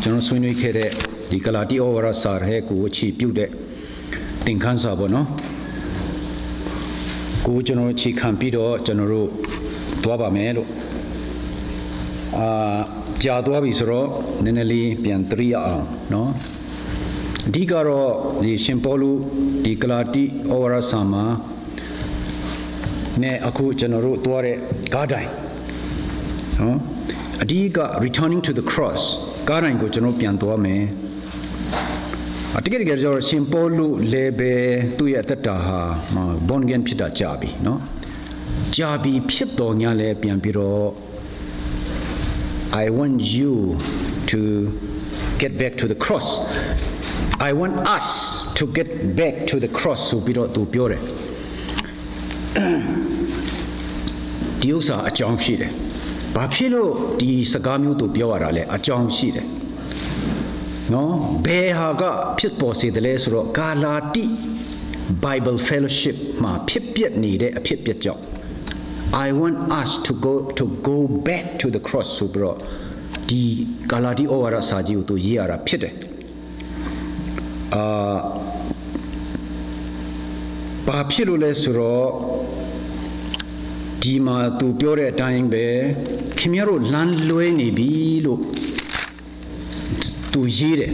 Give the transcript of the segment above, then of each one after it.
ကျွန်တော်ဆွေးနွေးခဲ့တဲ့ဒီကလာတိဩဝါဒစာရဲ့ကိုအခြေပြုတဲ့သင်ခန်းစာပေါ့နော်ကိုကျွန်တော်အခြေခံပြီးတော့ကျွန်တော်တို့သွားပါမယ်လို့ကြာသွားပြီဆိုတော့နည်းနည်းလေးပြန်သတိရအောင်နော်အဓိကတော့ဒီရှင်ပေါလုဒီကလာတိဩဝါဒစာမှာနဲ့အခုကျွန်တော်တို့သွားတဲ့ကားတိုင်းနော်အဓိက returning to the cross ကားတိုင်းကိုကျွန်တော်ပြန်သွားမယ်တကယ်ကျတော့ရှင်ပေါလု level သူ့ရဲ့အသက်တာဟာ born again ဖြစ်တာကြာပြီနော်ကြာပြီဖြစ်တော်ညာလဲပြန်ပြီးတော့ I want you to get back to the cross I want us to get back to the cross ဆိုပြီးတော့သူပြောတယ်ဒီဥစ္စာအကြောင်းရှိတယ်။ဘာဖြစ်လို့ဒီစကားမျိုးသူပြောရတာလဲအကြောင်းရှိတယ်။နော်ဘယ်ဟာကဖြစ်ပေါ်စေတယ်လဲဆိုတော့ဂါလာတိ Bible Fellowship မှာဖြစ်ပျက်နေတဲ့အဖြစ်ပျက်ကြောင့် I want us to go back to the cross ဆိုပြီးတော့ဒီဂါလာတိဩဝါဒစာကြီးကိုသူရေးရတာဖြစ်တယ်။ဘာဖြစ်လို့လဲဆိုတော့ဒီမှာသူပြောတဲ့အတိုင်းပဲခင်ဗျားတို့လမ်းလွဲနေပြီလို့သူရေးတယ်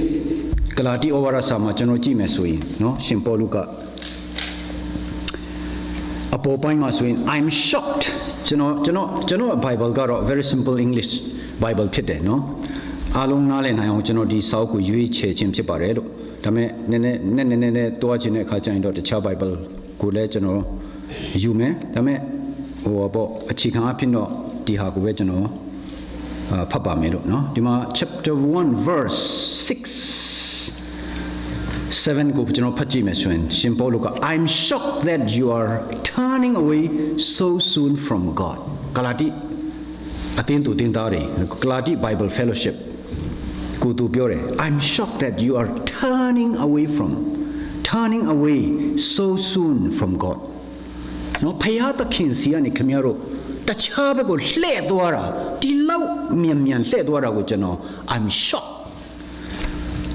ဂလာတိဩဝါဒစာမှာကျွန်တော်ကြည့်မယ်ဆိုရင်နော်ရှင်ပေါလုကအပေါ်ပိုင်းမှာဆိုရင် I'm shocked ကျွန်တော် Bible ကတော့ very simple English Bible ဖြစ်တယ်နော်အားလုံးနားလည်နိုင်အောင်ကျွန်တော်ဒီစာအုပ်ကိုရွေးချယ်ခြင်းဖြစ်ပါတယ်လို့ဒါပေမဲ့နည်းနည်းတွားခြင်းတဲ့အခါကျရင်တော့တခြား Bible ကိုလည်းကျွန်တော်ယူမယ်ဒါပေမဲ့အခြေခံအဖြစ်တော့ဒီဟာကိုပဲကျွန်တော်ဖတ်ပါမယ်လို့နော်ဒီမှာ chapter 1 verse 7ကိုကျွန်တော်ဖတ်ကြည့်မယ်ဆိုရင်ရှင်ပေါလုက I'm shocked that you are turning away so soon from God ဂလာတိအတင်းသူတင်းသားတွေဂလာတိ Bible Fellowship ကိုသူပြောတယ် I'm shocked that you are turning away so soon from Godနော်ဖယားသခင်စီကနေခင်ဗျားတို့တခြားဘက်ကိုလှည့်သွားတာဒီလောက်မြန်လှည့်သွားတာကိုကျွန်တော် I'm shocked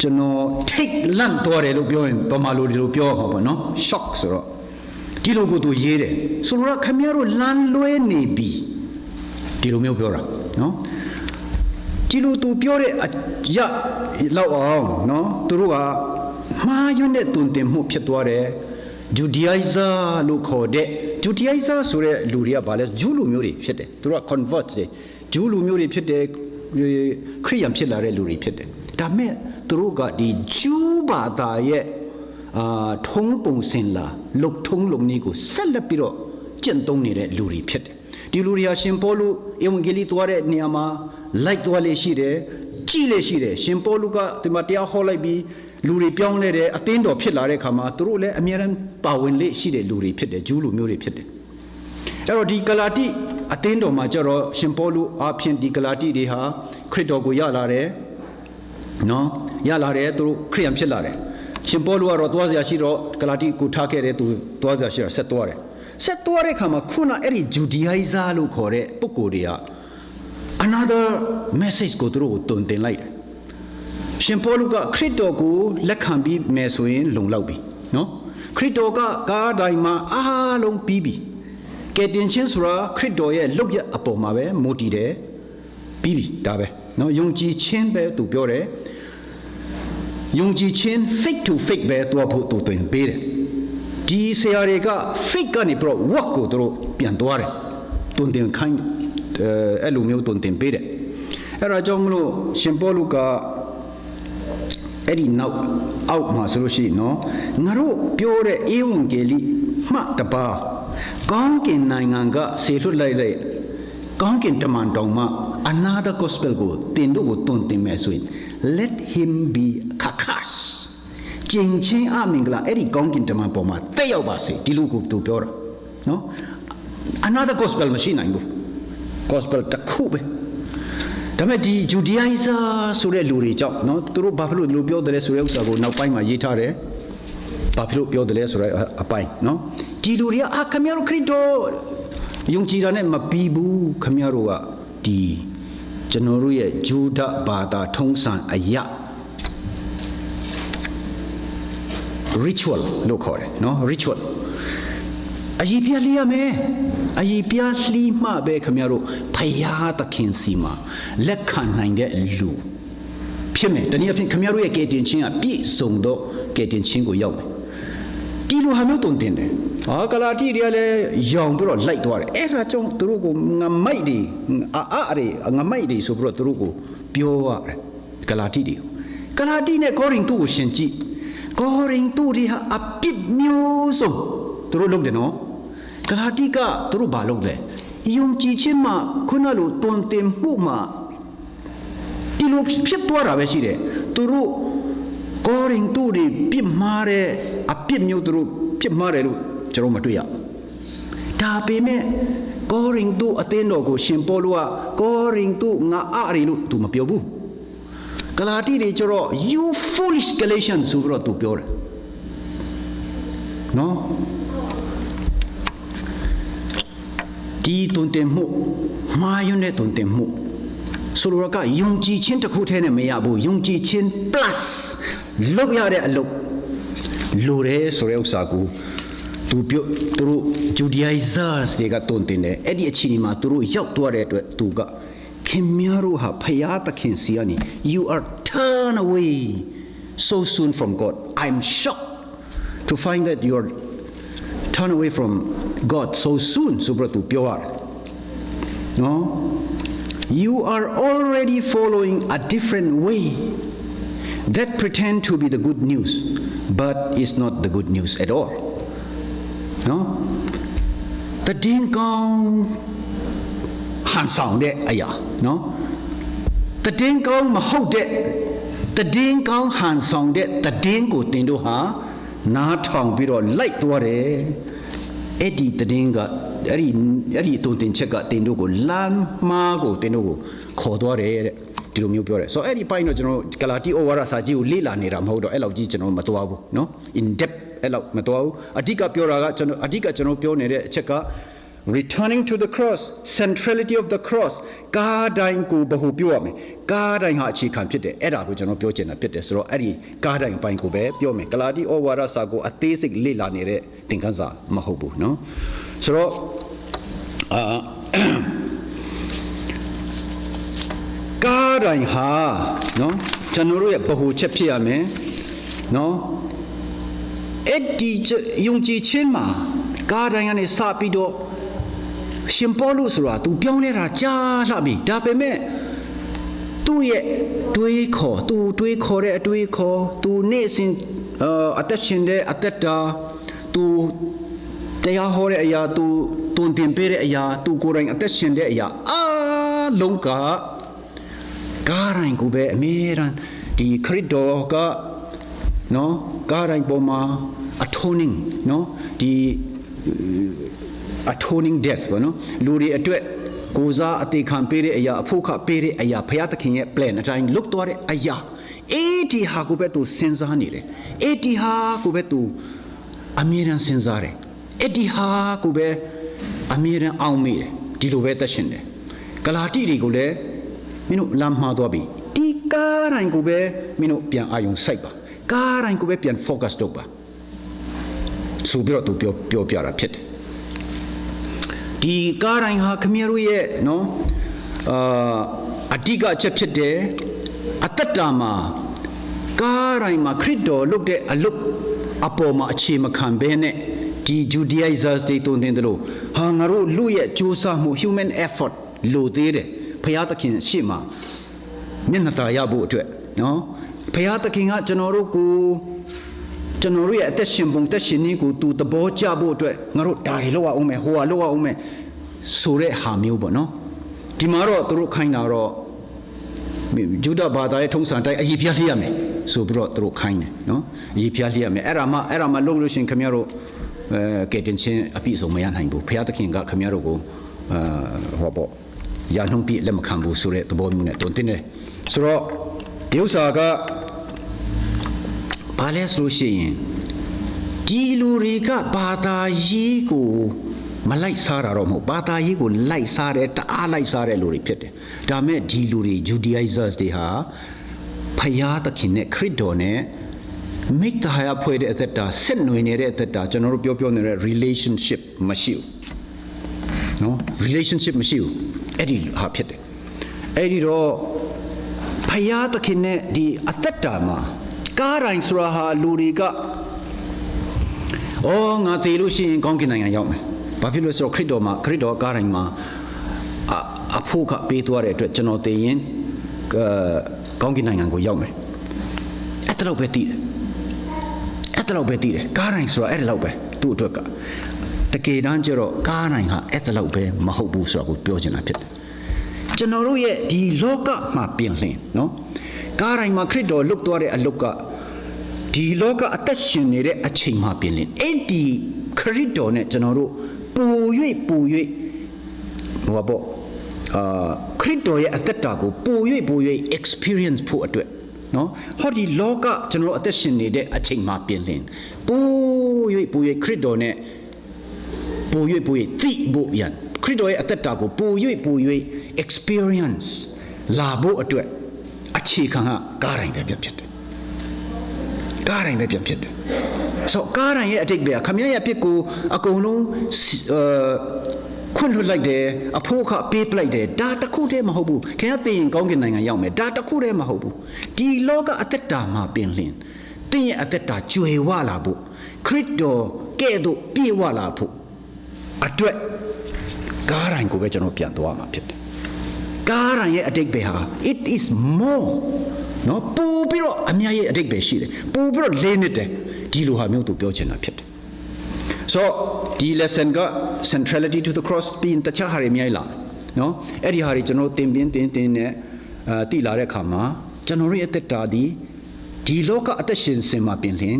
ကျွန်တော်ထိတ်လန့်သွားတယ်လို့ပြောရင်ဗမာလိုဒီလိုပြောမှာပေါ့နော် shock ဆိုတော့ဒီလိုကိုသူရေးတယ်ဆိုတော့ခင်ဗျားတို့လမ်းလွဲနေပြီဒီလိုမျိုးပြောတာနော်ဒီလိုသူပြောတဲ့လောက်အောင်နော်သူတို့ကမှားယွင်းတဲ့တုန်တင်မှုဖြစ်သွားတယ်Judaizer လို့ခေါ်တဲ့ Judaizer ဆိုတဲ့လူတွေကဘာလဲဂျူးလူမျိုးတွေဖြစ်တယ်သူတို့က convert တွေဂျူးလူမျိုးတွေဖြစ်တယ်ခရိယန်ဖြစ်လာတဲ့လူတွေဖြစ်တယ်ဒါမဲ့သူတို့ကဒီဂျူးဘာသာရဲ့ထုံးပုံစံလာလုတ်ထုံးလုံနည်းကိုဆက်လက်ပြီးတော့ကျင့်သုံးနေတဲ့လူတွေဖြစ်တယ်ဒီလူတွေဟာရှင်ပေါလုဧဝံဂေလိသွားတဲ့နေရာမှာလိုက်သွားလေရှိတယ်ကြည်လေရှိတယ်ရှင်ပေါလုကဒီမှာတရားဟောလိုက်ပြီးလူတွေပြောင်းလဲတယ်အသင်းတော်ဖြစ်လာတဲ့အခါမှာသူတို့လည်းအများအားပါဝင်လေရှိတဲ့လူတွေဖြစ်တယ်ဂျူးလူမျိုးတွေဖြစ်တယ်အဲ့တော့ဒီဂလာတိအသင်းတော်မှာကျတော့ရှင်ပေါလုအဖျင်ဒီဂလာတိတွေဟာခရစ်တော်ကိုရလာတယ်နော်ရလာတယ်သူတို့ခရိယန်ဖြစ်လာတယ်ရှင်ပေါလုကတော့သွားစရာရှိတော့ဂလာတိကိုထားခဲ့တယ်သူသွားစရာရှိတော့ဆက်သွားတယ်တဲ့အခါမှာခုနအဲ့ဒီ Judaizer လို့ခေါ်တဲ့ပုဂ္ဂိုလ်တွေက another message ကိုသူတို့ကိုတုံတင်လိုက်တယ်ရှင်ပေါလုကခရစ်တော်ကိုလက်ခံပြီးမယ်ဆိုရင်လုံလောက်ပြီနော်ခရစ်တော်ကကားတိုင်းမှာအားလုံးပြီးပြီကယ်တင်ခြင်းဆိုတာခရစ်တော်ရဲ့လုပ်ရအပေါ်မှာပဲမူတည်တယ်ပြီးပြီဒါပဲနော်ယုံကြည်ခြင်းပဲသူပြောတယ်ယုံကြည်ခြင်း faith to faith ပဲသူဖို့သူတွင်ပေးတယ်ဒီဆရာတွေက faith ကနေပြီးတော့ work ကိုသူတို့ပြန်သွားတယ်တွင်တင်ခိုင်းအဲ့လိုမျိုးတွင်တင်ပေးတယ်အဲ့ဒါကြောင့်မလို့ရှင်ပေါလုကအဲ့ဒီနောက်အောက်မှာဆိုလို့ရှိရင်နော်ငါတို့ပြောတဲ့ဧဝံဂေလိမှတပါကောင်းကင်နိုင်ငံကဆေလွတ်လိုက်ကောင်းကင်တမန်တော်မှာ another gospel ကိုတင်တို့ကိုတွင်တင်မယ်ဆိုရင် let him be kakas ကျင်ချင်းအမင်္ဂလာအဲ့ဒီကောင်းကင်တမန်ပေါ်မှာတက်ရောက်ပါစေဒီလိုကိုသူပြောတာနော် another gospel မရှိနိုင်ဘူး gospel တစ်ခုပဲဒါပေမဲ့ဒီ Judaizer ဆိုတဲ့လူတွေကြောင့်နော်သူတို့ဘာဖြစ်လို့ဒီလိုပြောတယ်လဲဆိုတဲ့ဥစ္စာကိုနောက်ပိုင်းမှာရေးထားတယ်ဘာဖြစ်လို့ပြောတယ်လဲဆိုတဲ့အပိုင်းနော်ဒီလူတွေကခင်ဗျားတို့ခရစ်တော် ယုံကြည်တာနဲ့မပြီးဘူးခမရတို့ကဒီကျွန်တော်တို့ရဲ့ဂျူဒဘာသာထုံးစံအရာ ritual လို့ခေါ်တယ်နော် ritual အရေးပြလိရမယ်အရေးပြလိမှပဲခမရတို့ဖယားသခင်စီမှာလက်ခံနိုင်တဲ့လူဖြစ်မယ်တနည်းအားဖြင့်ခမရတို့ရဲ့ကယ်တင်ခြင်းကပြည့်စုံတော့ကယ်တင်ခြင်းကိုရောက်မယ်ဒီလိုဟာမျိုးတုံတင်တယ်ကလာတိတွေကလည်းယောင်ပြီးတော့လိုက်သွားတယ်အဲ့ဒါကြောင့်သူတို့ကိုငမိုက်တွေငမိုက်တွေဆိုပြီးတော့သူတို့ကိုပြောရတယ်ကလာတိနဲ့ကောရိန္သုကိုရှင်ကြည့်ကောရိန္သုတွေဟာအပြစ်မျိုးစုံသူတို့လုပ်တယ်နော်ကလာတိကသူတို့ဘာလုပ်လဲယုံကြည်ခြင်းမှာခုနလိုတုံတင်မှုမှာဒီလိုဖြစ်သွားတာပဲရှိတယ်သူတို့ကောရိန္သုတွေပြစ်မှားတဲ့အပြစ်မျိုးသူတို့ပြစ်မှားတယ်လို့ကျွန်တော်မတွေ့ရဒါပေမဲ့ကောရိန္သုအသင်းတော်ကိုရှင်ပေါလုကကောရိန္သုငါအားရလို့သူမပြောဘူးဂလာတိတွေကျတော့ you foolish Galatians ဆိုပြီးတော့သူပြောတယ်နော်ဒီတုန်တင်မှုမာယွန်းတဲ့တုန်တင်မှုဆိုလိုကယုံကြည်ခြင်းတစ်ခုတည်းနဲ့မရဘူးယုံကြည်ခြင်း plus လုပ်ရတဲ့အလုပ်လိုတယ်ဆိုတဲ့ဥစ္စာကိုသူတို့ Judaizers တွေကတုန်တင်တယ်အဲ့ဒီအချိန်မှာသူတို့ရောက်သွားတဲ့အတွက်သူကခင်များတို့ဟာဖယားသခင်စီကနေ you are turned away so soon from God I'm shocked to find that you are turned away from God so soon ဆိုပြီးသူပြောရတယ်နော် you are already following a different way that pretend to be the good news but is not the good news at all နော်တည်င်းကောင်းဟန်ဆောင်တဲ့အရာနော်တည်င်းကောင်းမဟုတ်တဲ့တည်င်းကောင်းဟန်ဆောင်တဲ့တည်င်းကိုတင်တို့ဟာနားထောင်ပြီးတော့လိုက်သွားတယ်အဲ့ဒီတည်င်းကအဲ့ဒီတုံတင်ချက်ကတင်တို့ကိုလမ်းမားကိုတင်တို့ကိုခေါ်သွားတယ်တဲ့ဒီလိုမျိုးပြောတယ်ဆိုတော့အဲ့ဒီပိုင်းတော့ကျွန်တော်ဂလာတိဩဝါဒစာကြီးကိုလေ့လာနေတာမဟုတ်တော့အဲ့လောက်ကြီးကျွန်တော်မသွားဘူးနော် in depth အဲ့လောက်မသွားဘူးအဓိကပြောတာကကျွန်တော်ပြောနေတဲ့အချက်ကreturning to the cross centrality of the cross ကားတိုင်းကိုဘဟုပြောရမယ်ကားတိုင်းဟာအခြေခံဖြစ်တယ်အဲ့ဒါကိုကျွန်တော်ပြောချင်တာဖြစ်တယ်ဆိုတော့အဲ့ဒီကားတိုင်းအပိုင်းကိုပဲပြောမယ်ဂလာတိဩဝါဒစာကိုအသေးစိတ်လေ့လာနေတဲ့သင်ခန်းစာမဟုတ်ဘူးเนาะဆိုတော့ကားတိုင်းဟာเนาะကျွန်တော်တို့ရဲ့ဘဟုချက်ဖြစ်ရမယ်เนาะအဲ့ဒီယုံကြည်ခြင်းမှာကားတိုင်းကနေစပြီးတော့ရှင်ပေါလုဆိုတာ तू ပြောင်းလဲတာကြားလှပြီဒါပေမဲ့သူ့ရဲ့တွေးခေါ် तू တွေးခေါ်တဲ့အတွေးခေါ် तू နေ့စဉ်အသက်ရှင်တဲ့အသက်တာ तू တရားဟောတဲ့အရာ तू တွင်တင်ပေးတဲ့အရာ तू ကိုယ်တိုင်အသက်ရှင်တဲ့အရာအားလုံးကကားတိုင်းကိုပဲအမြဲတမ်းဒီခရစ်တော်ကနော်ကားတိုင်းပေါ်မှာ atoning နော်ဒီ atoning death ပေါ့နော်လူတွေအတွက်ကိုစားအသေးခံပေးတဲ့အရာအဖို့ခပေးတဲ့အရာဘုရားသခင်ရဲ့ plan အတိုင်းလုပ်သွားတဲ့အရာအဲ့ဒီဟာကိုပဲသူစဉ်းစားနေတယ်အဲ့ဒီဟာကိုပဲသူအမြဲတမ်းစဉ်းစားတယ်အဲ့ဒီဟာကိုပဲအမြဲတမ်းအောင်မေးတယ်ဒီလိုပဲသက်ရှင်တယ်ဂလာတိတွေကိုလည်းမင်းတို့လမ်းမှားသွားပြီဒီကားတိုင်းကိုပဲမင်းတို့ပြန်အာရုံစိုက်ပါကားတိုင်းကိုပဲပြန် focus လုပ်ပါဆိုပြီးတော့သူပြောပြတာဖြစ်တယ်ဒီကားတိုင်းဟာခမရတို့ရဲ့နော်အဓိကအချက်ဖြစ်တယ်အသက်တာမှာကားတိုင်းမှာခရစ်တော်လုပ်တဲ့အလုပ်အပေါ်မှာအခြေမခံဘဲနဲ့ဒီ Judaizers တွေတုံတင်တယ်လို့ဟာငါတို့လူရဲ့ကြိုးစားမှု human effort လိုသေးတယ်ဘုရားသခင်ရှေ့မှာမျက်နှာသာရဖို့အတွက်နော်ဘုရားသခင်ကကျွန်တော်တို့ရဲ့အသက်ရှင်ပုံသက်ရှင်နည်းကိုသူသဘောကျဖို့အတွက်ငါတို့ဒါတွေလောက်အောင်မယ်ဟိုဟာလောက်အောင်မယ်ဆိုတဲ့ဟာမျိုးပေါ့နော်ဒီမှာတော့သူတို့ခိုင်းတာတော့ဂျူဒဘာသာရဲ့ထုံးစံတိုင်းအရေးပြလျက်ရမယ်ဆိုပြီးတော့သူတို့ခိုင်းတယ်နော်အရေးပြလျက်ရမယ်အဲ့ဒါမှလုပ်လို့ရှိရင်ခင်ဗျားတို့ကဲတင်ချင်းအပြည့်စုံမရနိုင်ဘူးဘုရားသခင်ကခင်ဗျားတို့ကိုဟောပေါ့ရာနှုံးပြည့်လက်မခံဘူးဆိုတဲ့သဘောမျိုးနဲ့တွင်တင်တယ်ဆိုတော့ဒီဥစ္စာကဘာလဲဆိုလို့ရှိရင်ဒီလူတွေကဘာသာရေးကို မလိုက်စားတာတော့မဟုတ်ဘာသာရေးကိုလိုက်စားတယ်တအားလိုက်စားတဲ့လူတွေဖြစ်တယ်ဒါမဲ့ဒီလူတွေ Judaizers တွေဟာဖယားသခင်နဲ့ခရစ်တော်နဲ့မိတ္တဟာယဖွဲ့တဲ့အသက်တာဆက်နွယ်နေတဲ့အသက်တာကျွန်တော်တို့ပြောနေတဲ့ relationship မရှိဘူးနော် relationship မရှိဘူးအဲ့ဒီဟာဖြစ်တယ်အဲ့ဒီတော့ဖယားသခင်နဲ့ဒီအသက်တာမှာကားတိုင်းဆိုတာဟာလူတွေကငါသေလို့ရှိရင်ကောင်းကင်နိုင်ငံရောက်မယ်ဘာဖြစ်လို့ဆိုတော့ခရစ်တော်ကားတိုင်းမှာအဖို့ကပေးသွားတဲ့အတွက်ကျွန်တော်သေရင်ကောင်းကင်နိုင်ငံကိုရောက်မယ်အဲ့ဒါတော့ပဲတည်တယ်ကားတိုင်းဆိုတာအဲ့ဒါလောက်ပဲသူ့အတွက်ကတကယ်တမ်းကျတော့ကားတိုင်းဟာအဲ့ဒါလောက်ပဲမဟုတ်ဘူးဆိုတာကိုပြောချင်တာဖြစ်တယ်ကျွန်တော်တို့ရဲ့ဒီလောကမှာပြင်လှင်နော်ကားတိုင်းမှာခရစ်တော်လွတ်သွားတဲ့အလုတ်ကဒီလောကအသက်ရှင်နေတဲ့အချိန်မှာပြင်လှင်အဲ့ဒီခရစ်တော်နဲ့ကျွန်တော်တို့ပူ၍ဟိုပါပေါ့ခရစ်တော်ရဲ့အသက်တာကိုပူ၍ experience ဖို့အတွက်နော်ဟောဒီလောကကျွန်တော်အသက်ရှင်နေတဲ့အချိန်မှာပြင်လှင်ပူ၍ခရစ်တော်နဲ့ပူ၍သိဖို့ရန်ခရစ်တော်ရဲ့အသက်တာကိုပူ၍experience လာဖို့အတွက်အခြေခံကကားတိုင်းပဲပြန်ဖြစ်တယ်ကားတိုင်းပဲပြန်ဖြစ်တယ်ဆိုကားတိုင်းရဲ့အတိတ်ပဲခမရရဲ့ပြစ်ကိုအကုန်လုံးခွင့်လွှတ်လိုက်တယ်အဖို့ခပေးပလိုက်တယ်ဒါတခုတည်းမဟုတ်ဘူးခင်ဗျာသိရင်ကောင်းကင်နိုင်ငံရောက်မယ်ဒါတခုတည်းမဟုတ်ဘူးဒီလောကအသက်တာမှာပင်လင်သိရဲ့အသက်တာကျွယ်ဝလာဖို့ခရစ်တော်ကဲ့သို့ပြည့်ဝလာဖို့အတွက်ကားတိုင်းကိုပဲကျွန်တော်ပြန်သွားမှာဖြစ်တယ်ကားတိုင်းရဲ့အတိတ်ပဲဟာ it is more နော်ပူပြီးတော့အများရဲ့အတိတ်ပဲရှိတယ်ပူပြီးတော့လေးနေတယ်ဒီလိုဟာမျိုးသူပြောချင်တာဖြစ်တယ်so ဒီ lesson က centrality to the cross ပြီးတခြားဟာတွေအများကြီးလာနော်အဲ့ဒီဟာတွေကျွန်တော်တင်နဲ့တိလာတဲ့အခါမှာကျွန်တော်ရဲ့အသက်တာဒီလောကအသက်ရှင်စင်မှာပြင်လင်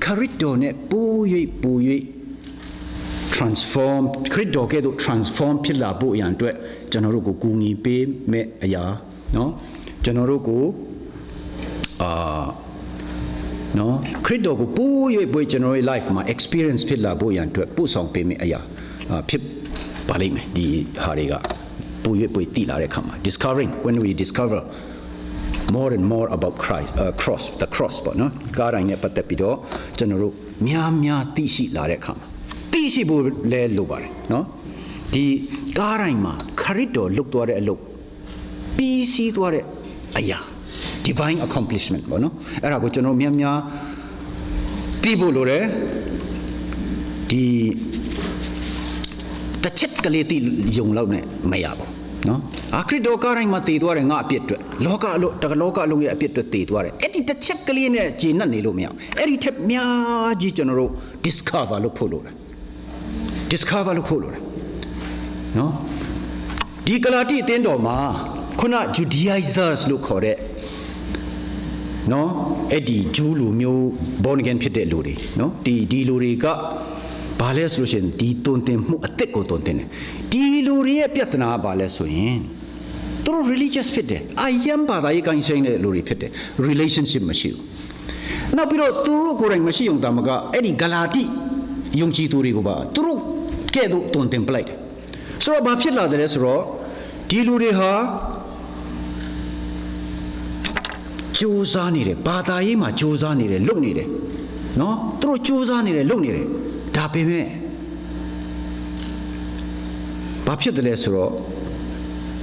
ခရစ်တော်နဲ့ပူ၍transform ခရစ်တော်ကဲ့သို့ transform ဖြစ်လာဖို့အရန်အတွက်ကျွန်တော်တို့ကိုကူညီပေးမဲ့အရာနော်ကျွန်တော်တို့ကိုနော်ခရစ်တော်ကိုပူ၍ကျွန်တော်ရဲ့ life မှာ experience ဖြစ်လာဖို့ရန်အတွက်ပို့ဆောင်ပေးမယ့်အရာဖြစ်ပါလိမ့်မယ်ဒီဟာတွေကပူ၍တည်လာတဲ့အခါမှာ discovering when we discover more and more about Christ the cross ပေါ့နော်ကားတိုင်းနဲ့ပတ်သက်ပြီးတော့ကျွန်တော်တို့များသိရှိလာတဲ့အခါမှာသိရှိဖို့လဲလိုပါတယ်နော်ဒီကားတိုင်းမှာခရစ်တော်လွတ်သွားတဲ့အလုပ်ပြီးစီးသွားတဲ့အရာdivine accomplishment ပေါ့နော်အဲ့ဒါကိုကျွန်တော်များသိဖို့လိုတယ်ဒီတစ်ချက်ကလေးသိယုံလောက်နဲ့မရပါဘူးနော်ခရစ်တော်ကားတိုင်းမှာတည်သွားတယ်ငါအပြစ်အတွက်လောကအလုံးရဲ့အပြစ်အတွက်တည်သွားတယ်အဲ့ဒီတစ်ချက်ကလေးနဲ့ဂျေနတ်နေလို့မရဘူးအဲ့ဒီထက်များကြီးကျွန်တော်တို့ discover လုပ်ဖို့လိုတယ်နော်ဒီဂလာတိအသင်းတော်မှာခုန Judaizers လို့ခေါ်တဲ့နော်အဲ့ဒီဂျူးလူမျိုး born again ဖြစ်တဲ့လူတွေနော်ဒီလူတွေကဘာလဲဆိုလို့ရှိရင်ဒီတုန်တင်မှုအသက်ကိုတုန်တင်တယ်ဒီလူတွေရဲ့ပြဿနာကဘာလဲဆိုရင်သူတို့ religious ဖြစ်တယ်အယံဘာသာရေးကိုင်းဆိုင်တဲ့လူတွေဖြစ်တယ် relationship မရှိဘူးနောက်ပြီးတော့သူတို့ကိုယ်တိုင်မရှိုံတာမကအဲ့ဒီဂလာတိယုံကြည်သူတွေကိုပါသူတို့ကဲ့သို့တုန်တင်ပလိုက်တယ်ဆိုတော့ဘာဖြစ်လာတယ်လဲဆိုတော့ဒီလူတွေဟာကြိုးစားနေတယ်ဘာသာရေးမှာကြိုးစားနေတယ်လုပ်နေတယ်နော်သူတို့ကြိုးစားနေတယ်လုပ်နေတယ်ဒါပေမဲ့ဘာဖြစ်တယ်လဲဆိုတော့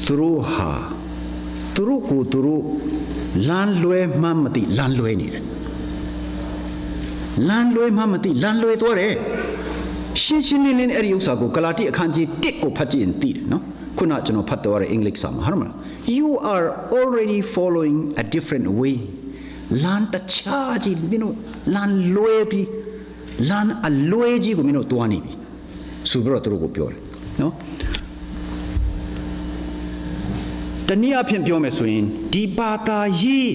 သူတို့ဟာသူတို့ကိုသူတို့လမ်းလွဲမှမသိလမ်းလွဲနေတယ်လမ်းလွဲမှမသိလမ်းလွဲသွားတယ်ရှင်းလင်းအဲ့ဒီဥစ္စာကိုဂလာတိအခန်းကြီး1ကိုဖတ်ကြည့်ရင်သိတယ်နော်ခုနကျွန်တော်ဖတ်တော့တဲ့အင်္ဂလိပ်စာမှာဟုတ်မလား you are already following a different way လမ်းတခြားကြီးမင်းတို့လမ်းလွဲပြီးလမ်းအလွဲကြီးကိုမင်းတို့တွားနေပြီဆိုပြီးတော့သူတို့ကိုပြောတယ်နော်တနည်းအားဖြင့်ပြောမယ်ဆိုရင်ဒီဘာသာရေး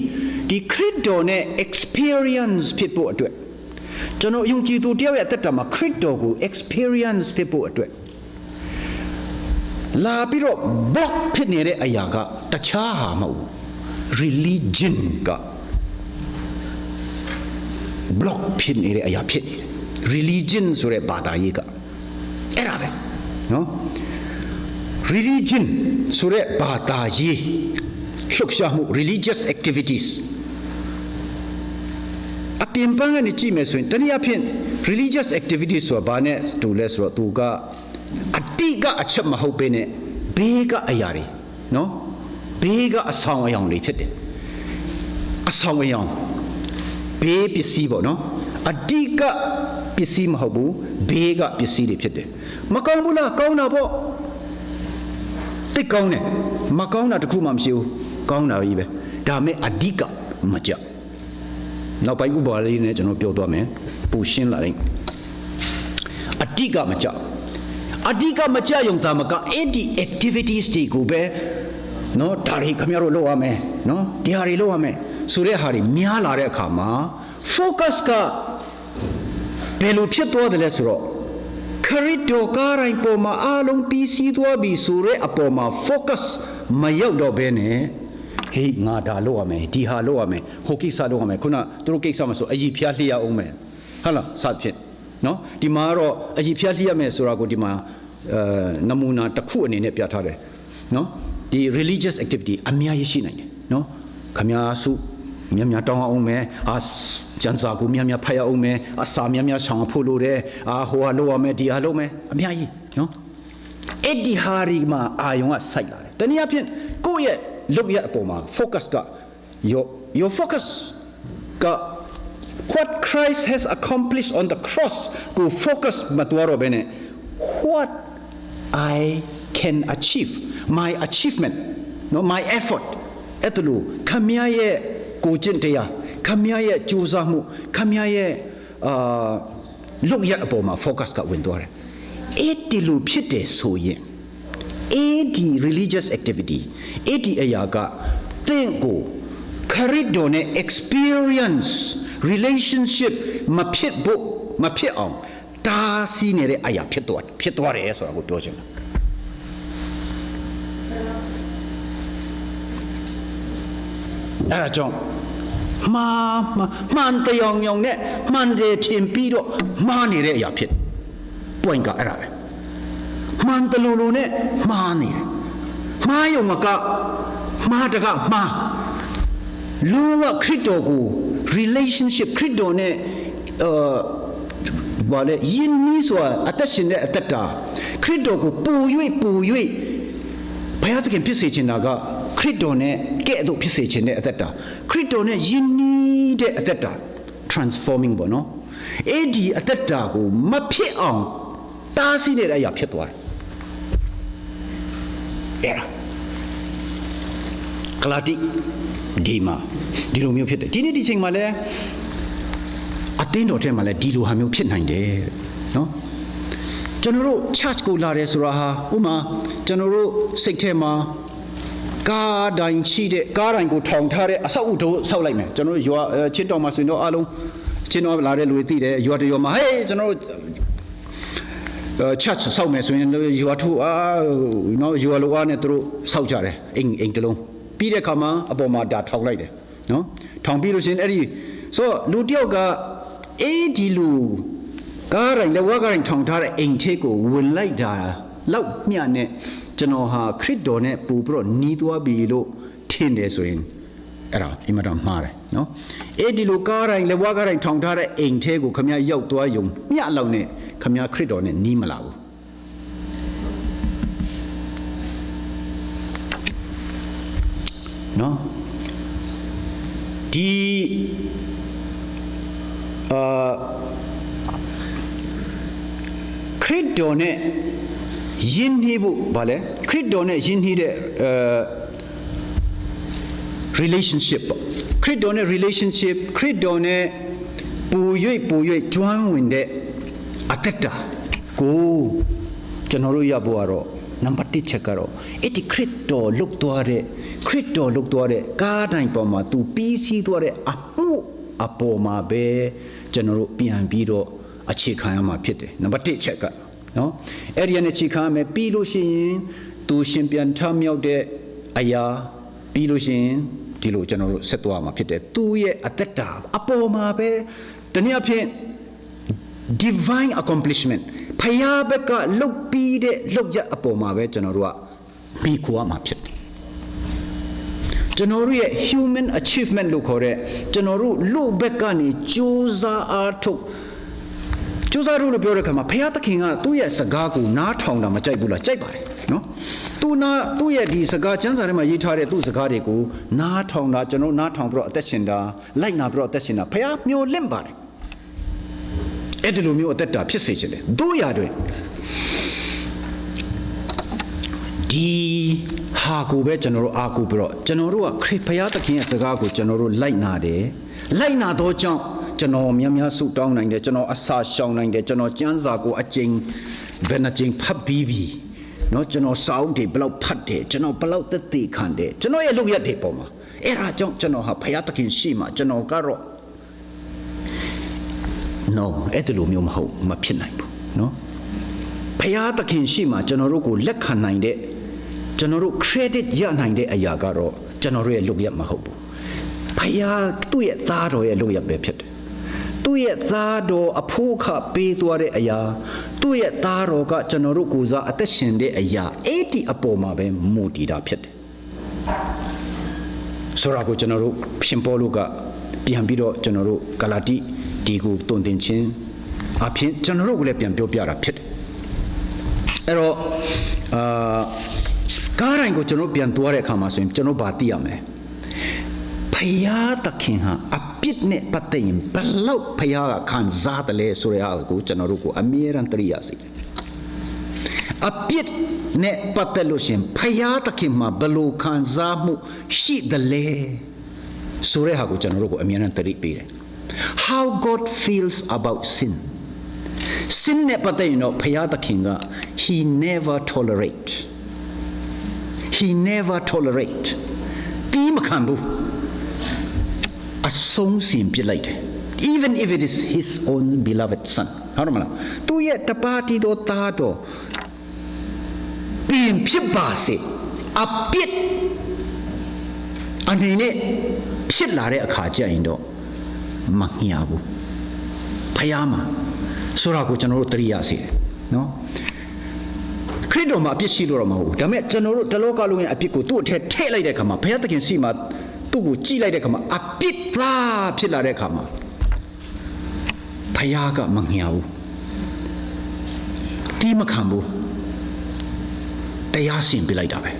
ဒီခရစ်တော်နဲ့ experience ဖြစ်ဖို့အတွက်ကျွန်တော်ယုံကြည်သူတယောက်ရဲ့အသက်တာမှာခရစ်တော်ကို experience ဖြစ်ဖို့အတွက်လာပြီးတော့ block ဖြစ်နေတဲ့အရာကတခြားဟာမဟုတ် religion က block ဖြစ်နေတဲ့အရာဖြစ်နေတယ် religion ဆိုတဲ့ဘာသာရေးကအဲ့ဒါပဲ နော် religion ဆိုတဲ့ဘာသာရေးလှုပ်ရှားမှု religious activities အပြင်ပန်းကနေကြည့်မယ်ဆိုရင်တနည်းအားဖြင့် religious activities ဆိုတာဘာနဲ့တူလဲဆိုတော့သူကအတိကအချက်မဟုတ်ဘဲနဲ့ဘေးကအရာတွေနော်ဘေးကအဆောင်အယောင်တွေဖြစ်တယ်အဆောင်အယောင်ဘေးပစ္စည်းပေါ့နော်အတိကပစ္စည်းမဟုတ်ဘူးဘေးကပစ္စည်းတွေဖြစ်တယ်မကောင်းဘူးလားကောင်းတာပေါ့တိတ်ကောင်းတယ်မကောင်းတာတခုမှမရှိဘူးကောင်းတာကြီးပဲဒါမဲ့အတိကမကြနောက်ပိုင်းဥပမာလေးနဲ့ကျွန်တော်ပြောသွားမယ်ပူရှင်းလာတယ်အတိကမကြအတိကမကြယုံတာမကအဲ့ဒီ activities တွေကိုပဲနော်ဒါတွေခင်ဗျားတို့လုပ်ရမယ်နော်ဒီဟာတွေလုပ်ရမယ်ဆိုတဲ့ဟာတွေများလာတဲ့အခါမှာ focus ကဘယ်လိုဖြစ်သွားတယ်လဲဆိုတော့ခရစ်တော်ကားတိုင်းပေါ်မှာအားလုံးပြီးစီးသွားပြီဆိုတဲ့အပေါ်မှာ focus မရောက်တော့ဘဲနဲ့ဟေးငါဒါလုပ်ရမယ်ဒီဟာလုပ်ရမယ်ဟိုကိစ္စလုပ်ရမယ်ခုနသူတို့ကိစ္စမှာဆိုအကြီးဖျားလျှက်အောင်မယ်ဟုတ်လားစသဖြင့်နော်ဒီမှာတော့အကြီးဖျားလျှက်မယ်ဆိုတာကိုဒီမှာနမူနာတစ်ခုအနေနဲ့ပြထားတယ်နော်ဒီ religious activity အများကြီးရှိနိုင်တယ်နော်ခမများစုများများတောင်းအောင်မယ်ကျန်စာကိုများများဖတ်ရအောင်မယ်အစာများများဆောင်ဖို့လိုတယ်ဟိုဟာလုပ်ရမယ်ဒီဟာလုပ်မယ်အများကြီးနော်အဲ့ဒီဟာရီမှာအာယုံကစိုက်လာတယ်တနည်းအားဖြင့်ကိုယ့်ရဲ့လုပ်ရအပေါ်မှာ focus က your focus က what Christ has accomplished on the cross ကို focus မတော်တော့ဘဲနဲ့ what I can achieve my achievement no my effort အဲ့ဒါလို့ခမည်းရဲ့ကိုကျင့်တရားခမည်းရဲ့ကြိုးစားမှုခမည်းရဲ့လုပ်ရအပေါ်မှာ focus ကဝင်သွားတယ်အဲ့ဒီလိုဖြစ်တယ်ဆိုရင်အဲ့ဒီ religious activity အဲ့ဒီအရာကသင်ကိုခရစ်တော်နဲ့ experience relationship မဖြစ်အောင်တားဆီးနေတဲ့အရာဖြစ်သွားတယ်ဆိုတာကိုပြောချင်တာအဲ့ဒါကြောင့်မှန်တရားညောင်နဲ့မှန်တယ်ထင်ပြီးတော့မှားနေတဲ့အရာဖြစ် point ကအဲ့ဒါပဲမှန်တလူနဲ့မှားနေတယ်မှားယုံမကမှားတကမှားလူကခရစ်တော်ကို relationship ခရစ်တော်နဲ့ဘာလဲယဉ်နီးစွာအသက်ရှင်တဲ့အသက်တာခရစ်တော်ကိုပူ၍ဘုရားသခင်ဖြစ်စေချင်တာကခရစ်တော်နဲ့ကဲ့သို့ဖြစ်စေချင်တဲ့အသက်တာခရစ်တော်နဲ့ယဉ်နီးတဲ့အသက်တာ transforming ပေါ့နော်အဲ့ဒီအသက်တာကိုမဖြစ်အောင်တားဆီးနေတဲ့အရာဖြစ်သွားတယ်အဲ့ဒါကလာတိဒီမှာဒီလိုမျိုးဖြစ်တယ်ဒီနေ့ဒီချိန်မှာလဲအတင်းတော်ထဲမှာလဲဒီလိုဟာမျိုးဖြစ်နိုင်တယ်နော်ကျွန်တော်တို့ church ကိုလာတယ်ဆိုတာဟာဥမာကျွန်တော်တို့စိတ်ထဲမှာကားတိုင်းရှိတဲ့ကားတိုင်းကိုထောင်ထားတဲ့အဆောက်အဦတို့ဆောက်လိုက်မယ်ကျွန်တော်တို့ရွာချင်းတောင်မှာဆိုရင်တော့အားလုံးချင်းတော်လာတဲ့လူတွေသိတယ်ရွာတရွာမှာဟေးကျွန်တော်တို့church ဆောက်မယ်ဆိုရင်ရွာထူနော်ရွာလောအားနဲ့သူတို့ဆောက်ကြတယ်အိမ်တလုံးပြီးတဲ့အခါမှာအပေါ်မှာဒါထောင်လိုက်တယ်နော်ထောင်ပြီးလို့ရှိရင်အဲ့ဒီဆိုလူတယောက်ကဒီလူကားတိုင်းလက်ဝါးကားတိုင်းထောင်ထားတဲ့အိမ်ထဲကိုဝင်လိုက်တာလောက်မျှနဲ့ကျွန်တော်ဟာခရစ်တော်နဲ့ပူပြီးတော့နီးသွားပြီလို့ထင်တယ်ဆိုရင်အဲ့ဒါအင်မတန်မှားတယ်နော်ဒီလိုကားတိုင်းလက်ဝါးကားတိုင်းထောင်ထားတဲ့အိမ်ထဲကိုခမရောက်သွားယုံမျှလောက်နဲ့ခမခရစ်တော်နဲ့နီးမလာဘူးနော်ဒီခရစ်တော်နဲ့ယဉ်နှီးဖို့ဗာလဲခရစ်တော်နဲ့ယဉ်နှီးတဲ့relationship ခရစ်တော်နဲ့ relationship ခရစ်တော်နဲ့ပူ၍ကျွမ်းဝင်တဲ့အတ္တကိုကျွန်တော်တို့ရဖို့ကတော့နံပါတ်1ချက်ကတော့အဲ့ဒီခရစ်တော်လုတ်သွားတဲ့ကားတိုင်းပေါ်မှာသူပြီးစီးသွားတဲ့အမှုအပေါ်မှာပဲကျွန်တော်တို့ပြန်ပြီးတော့အခြေခံရမှာဖြစ်တယ်နံပါတ်1ချက်ကနော်အဲ့ဒီကနေအခြေခံရမယ်ပြီးလို့ရှိရင်သူရှင်ပြန်ထမြောက်တဲ့အရာပြီးလို့ရှိရင်ဒီလိုကျွန်တော်တို့ဆက်သွားမှာဖြစ်တယ်သူရဲ့အသက်တာအပေါ်မှာပဲတနည်းအားဖြင့် divine accomplishment ဖယားဘက်ကလုတ်ပြီးတဲ့လုတ်ရအပေါ်မှာပဲကျွန်တော်တို့ကမိခိုရမှာဖြစ်တယ်ကျွန်တော်တို့ရဲ့ human achievement လို့ခေါ်တဲ့ကျွန်တော်တို့လူဘက်ကနေကြိုးစားအားထုတ်ကြိုးစားလို့ပြောတဲ့အခါမှာဖယားသခင်ကသူ့ရဲ့စကားကိုနားထောင်တာမကြိုက်ဘူးလားကြိုက်ပါတယ်နော်သူ့ရဲ့ဒီစကားကျမ်းစာထဲမှာရေးထားတဲ့သူ့စကားတွေကိုနားထောင်တာကျွန်တော်နားထောင်ပြီးတော့အသက်ရှင်တာလိုက်နာပြီးတော့အသက်ရှင်တာဖယားမျှော်လင့်ပါတယ်အဲ့ဒီလိုမျိုးအသက်တာဖြစ်စေချင်တယ်တို့ရတွေဒီဟာကိုပဲကျွန်တော်တို့အားကိုပြီးတော့ကျွန်တော်တို့ကခရစ်ဖယားသခင်ရဲ့စကားကိုကျွန်တော်တို့လိုက်နာတယ်လိုက်နာတော့ကြောင့်ကျွန်တော်များဆုတောင်းနိုင်တယ်ကျွန်တော်အစာရှောင်နိုင်တယ်ကျွန်တော်ကျမ်းစာကိုအကျဉ်းဘယ်နှကျဉ်းဖတ်ပြီးပြီနော်ကျွန်တော်စာအုပ်တွေဘယ်လောက်ဖတ်တယ်ကျွန်တော်ဘယ်လောက်သက်သေခံတယ်ကျွန်တော်ရဲ့လုပ်ရက်တွေပေါ်မှာအဲ့ဒါကြောင့်ကျွန်တော်ဟာဖယားသခင်ရှိမှကျွန်တော်ကတော့ no အဲ့ဒီလိုမျိုးမဖြစ်နိုင်ဘူးနော်ဖယားသခင်ရှိမှကျွန်တော်တို့ကိုလက်ခံနိုင်တဲ့ကျွန်တော်တို့ credit ရနိုင်တဲ့အရာကတော့ကျွန်တော်တို့ရဲ့လုပ်ရက်မဟုတ်ဘူးဖယားသူ့ရဲ့သားတော်ရဲ့လုပ်ရက်ပဲဖြစ်တယ်သူ့ရဲ့သားတော်အဖို့ခပေးသွားတဲ့အရာသူ့ရဲ့သားတော်ကကျွန်တော်တို့ကိုယ်စားအသက်ရှင်တဲ့အရာအဲ့ဒီအပေါ်မှာပဲမူတည်တာဖြစ်တယ်ဆိုတော့ကိုကျွန်တော်တို့ရှင်ပေါလုကပြန်ပြီးတော့ကျွန်တော်တို့ဂလာတိဒီကိုတုံတင်ခြင်းအဖြစ်ကျွန်တော်တို့ကိုလည်းပြန်ပြောပြတာဖြစ်တယ်အဲ့တော့ကားတိုင်းကိုကျွန်တော်ပြန်သွားတဲ့အခါမှာဆိုရင်ကျွန်တော်ဗာသိရမယ်ဖယားသခင်ဟာအပြစ်နဲ့ပတ်သက်ရင်ဘလောက်ဖယားကခံစားတယ်လဲဆိုရအောင်ကိုကျွန်တော်တို့ကိုအမြဲတမ်းသတိရစေတယ်အပြစ်နဲ့ပတ်သက်လို့ရှင်ဖယားသခင်မှာဘလို့ခံစားမှုရှိတယ်လဲဆိုရဟာကိုကျွန်တော်တို့ကိုအမြဲတမ်းသတိပေးတယ် how God feels about sin နဲ့ပတ်သက်ရင်တော့ဖယားသခင်က he never tolerate တီးမခံဘူးအဆုံးစင်ပြစ်လိုက်တယ် even if it is his own beloved son ဟုတ်မလားသူရဲ့တပါတီတော်သားတော်ပြင်ဖြစ်ပါစေအပြစ်အနေနဲ့ဖြစ်လာတဲ့အခါကျရင်တော့မငြားဘူးဖယားမှာဆိုတော့ကိုကျွန်တော်တို့သတိရစေတယ်နော်ခရစ်တော်မှာအပြစ်ရှိလို့တော့မဟုတ်ဘူးဒါပေမဲ့ကျွန်တော်တို့တလောကလုံးရဲ့အပြစ်ကိုသူ့အထက်ထည့်လိုက်တဲ့အခါမှာဘုရားသခင်ရှိမှသူ့ကိုကြည့်လိုက်တဲ့အခါမှာအပြစ်သားဖြစ်လာတဲ့အခါမှာဘုရားကမငြားဘူးတီးမခံဘူးတရားရှင်ပြလိုက်တာပဲ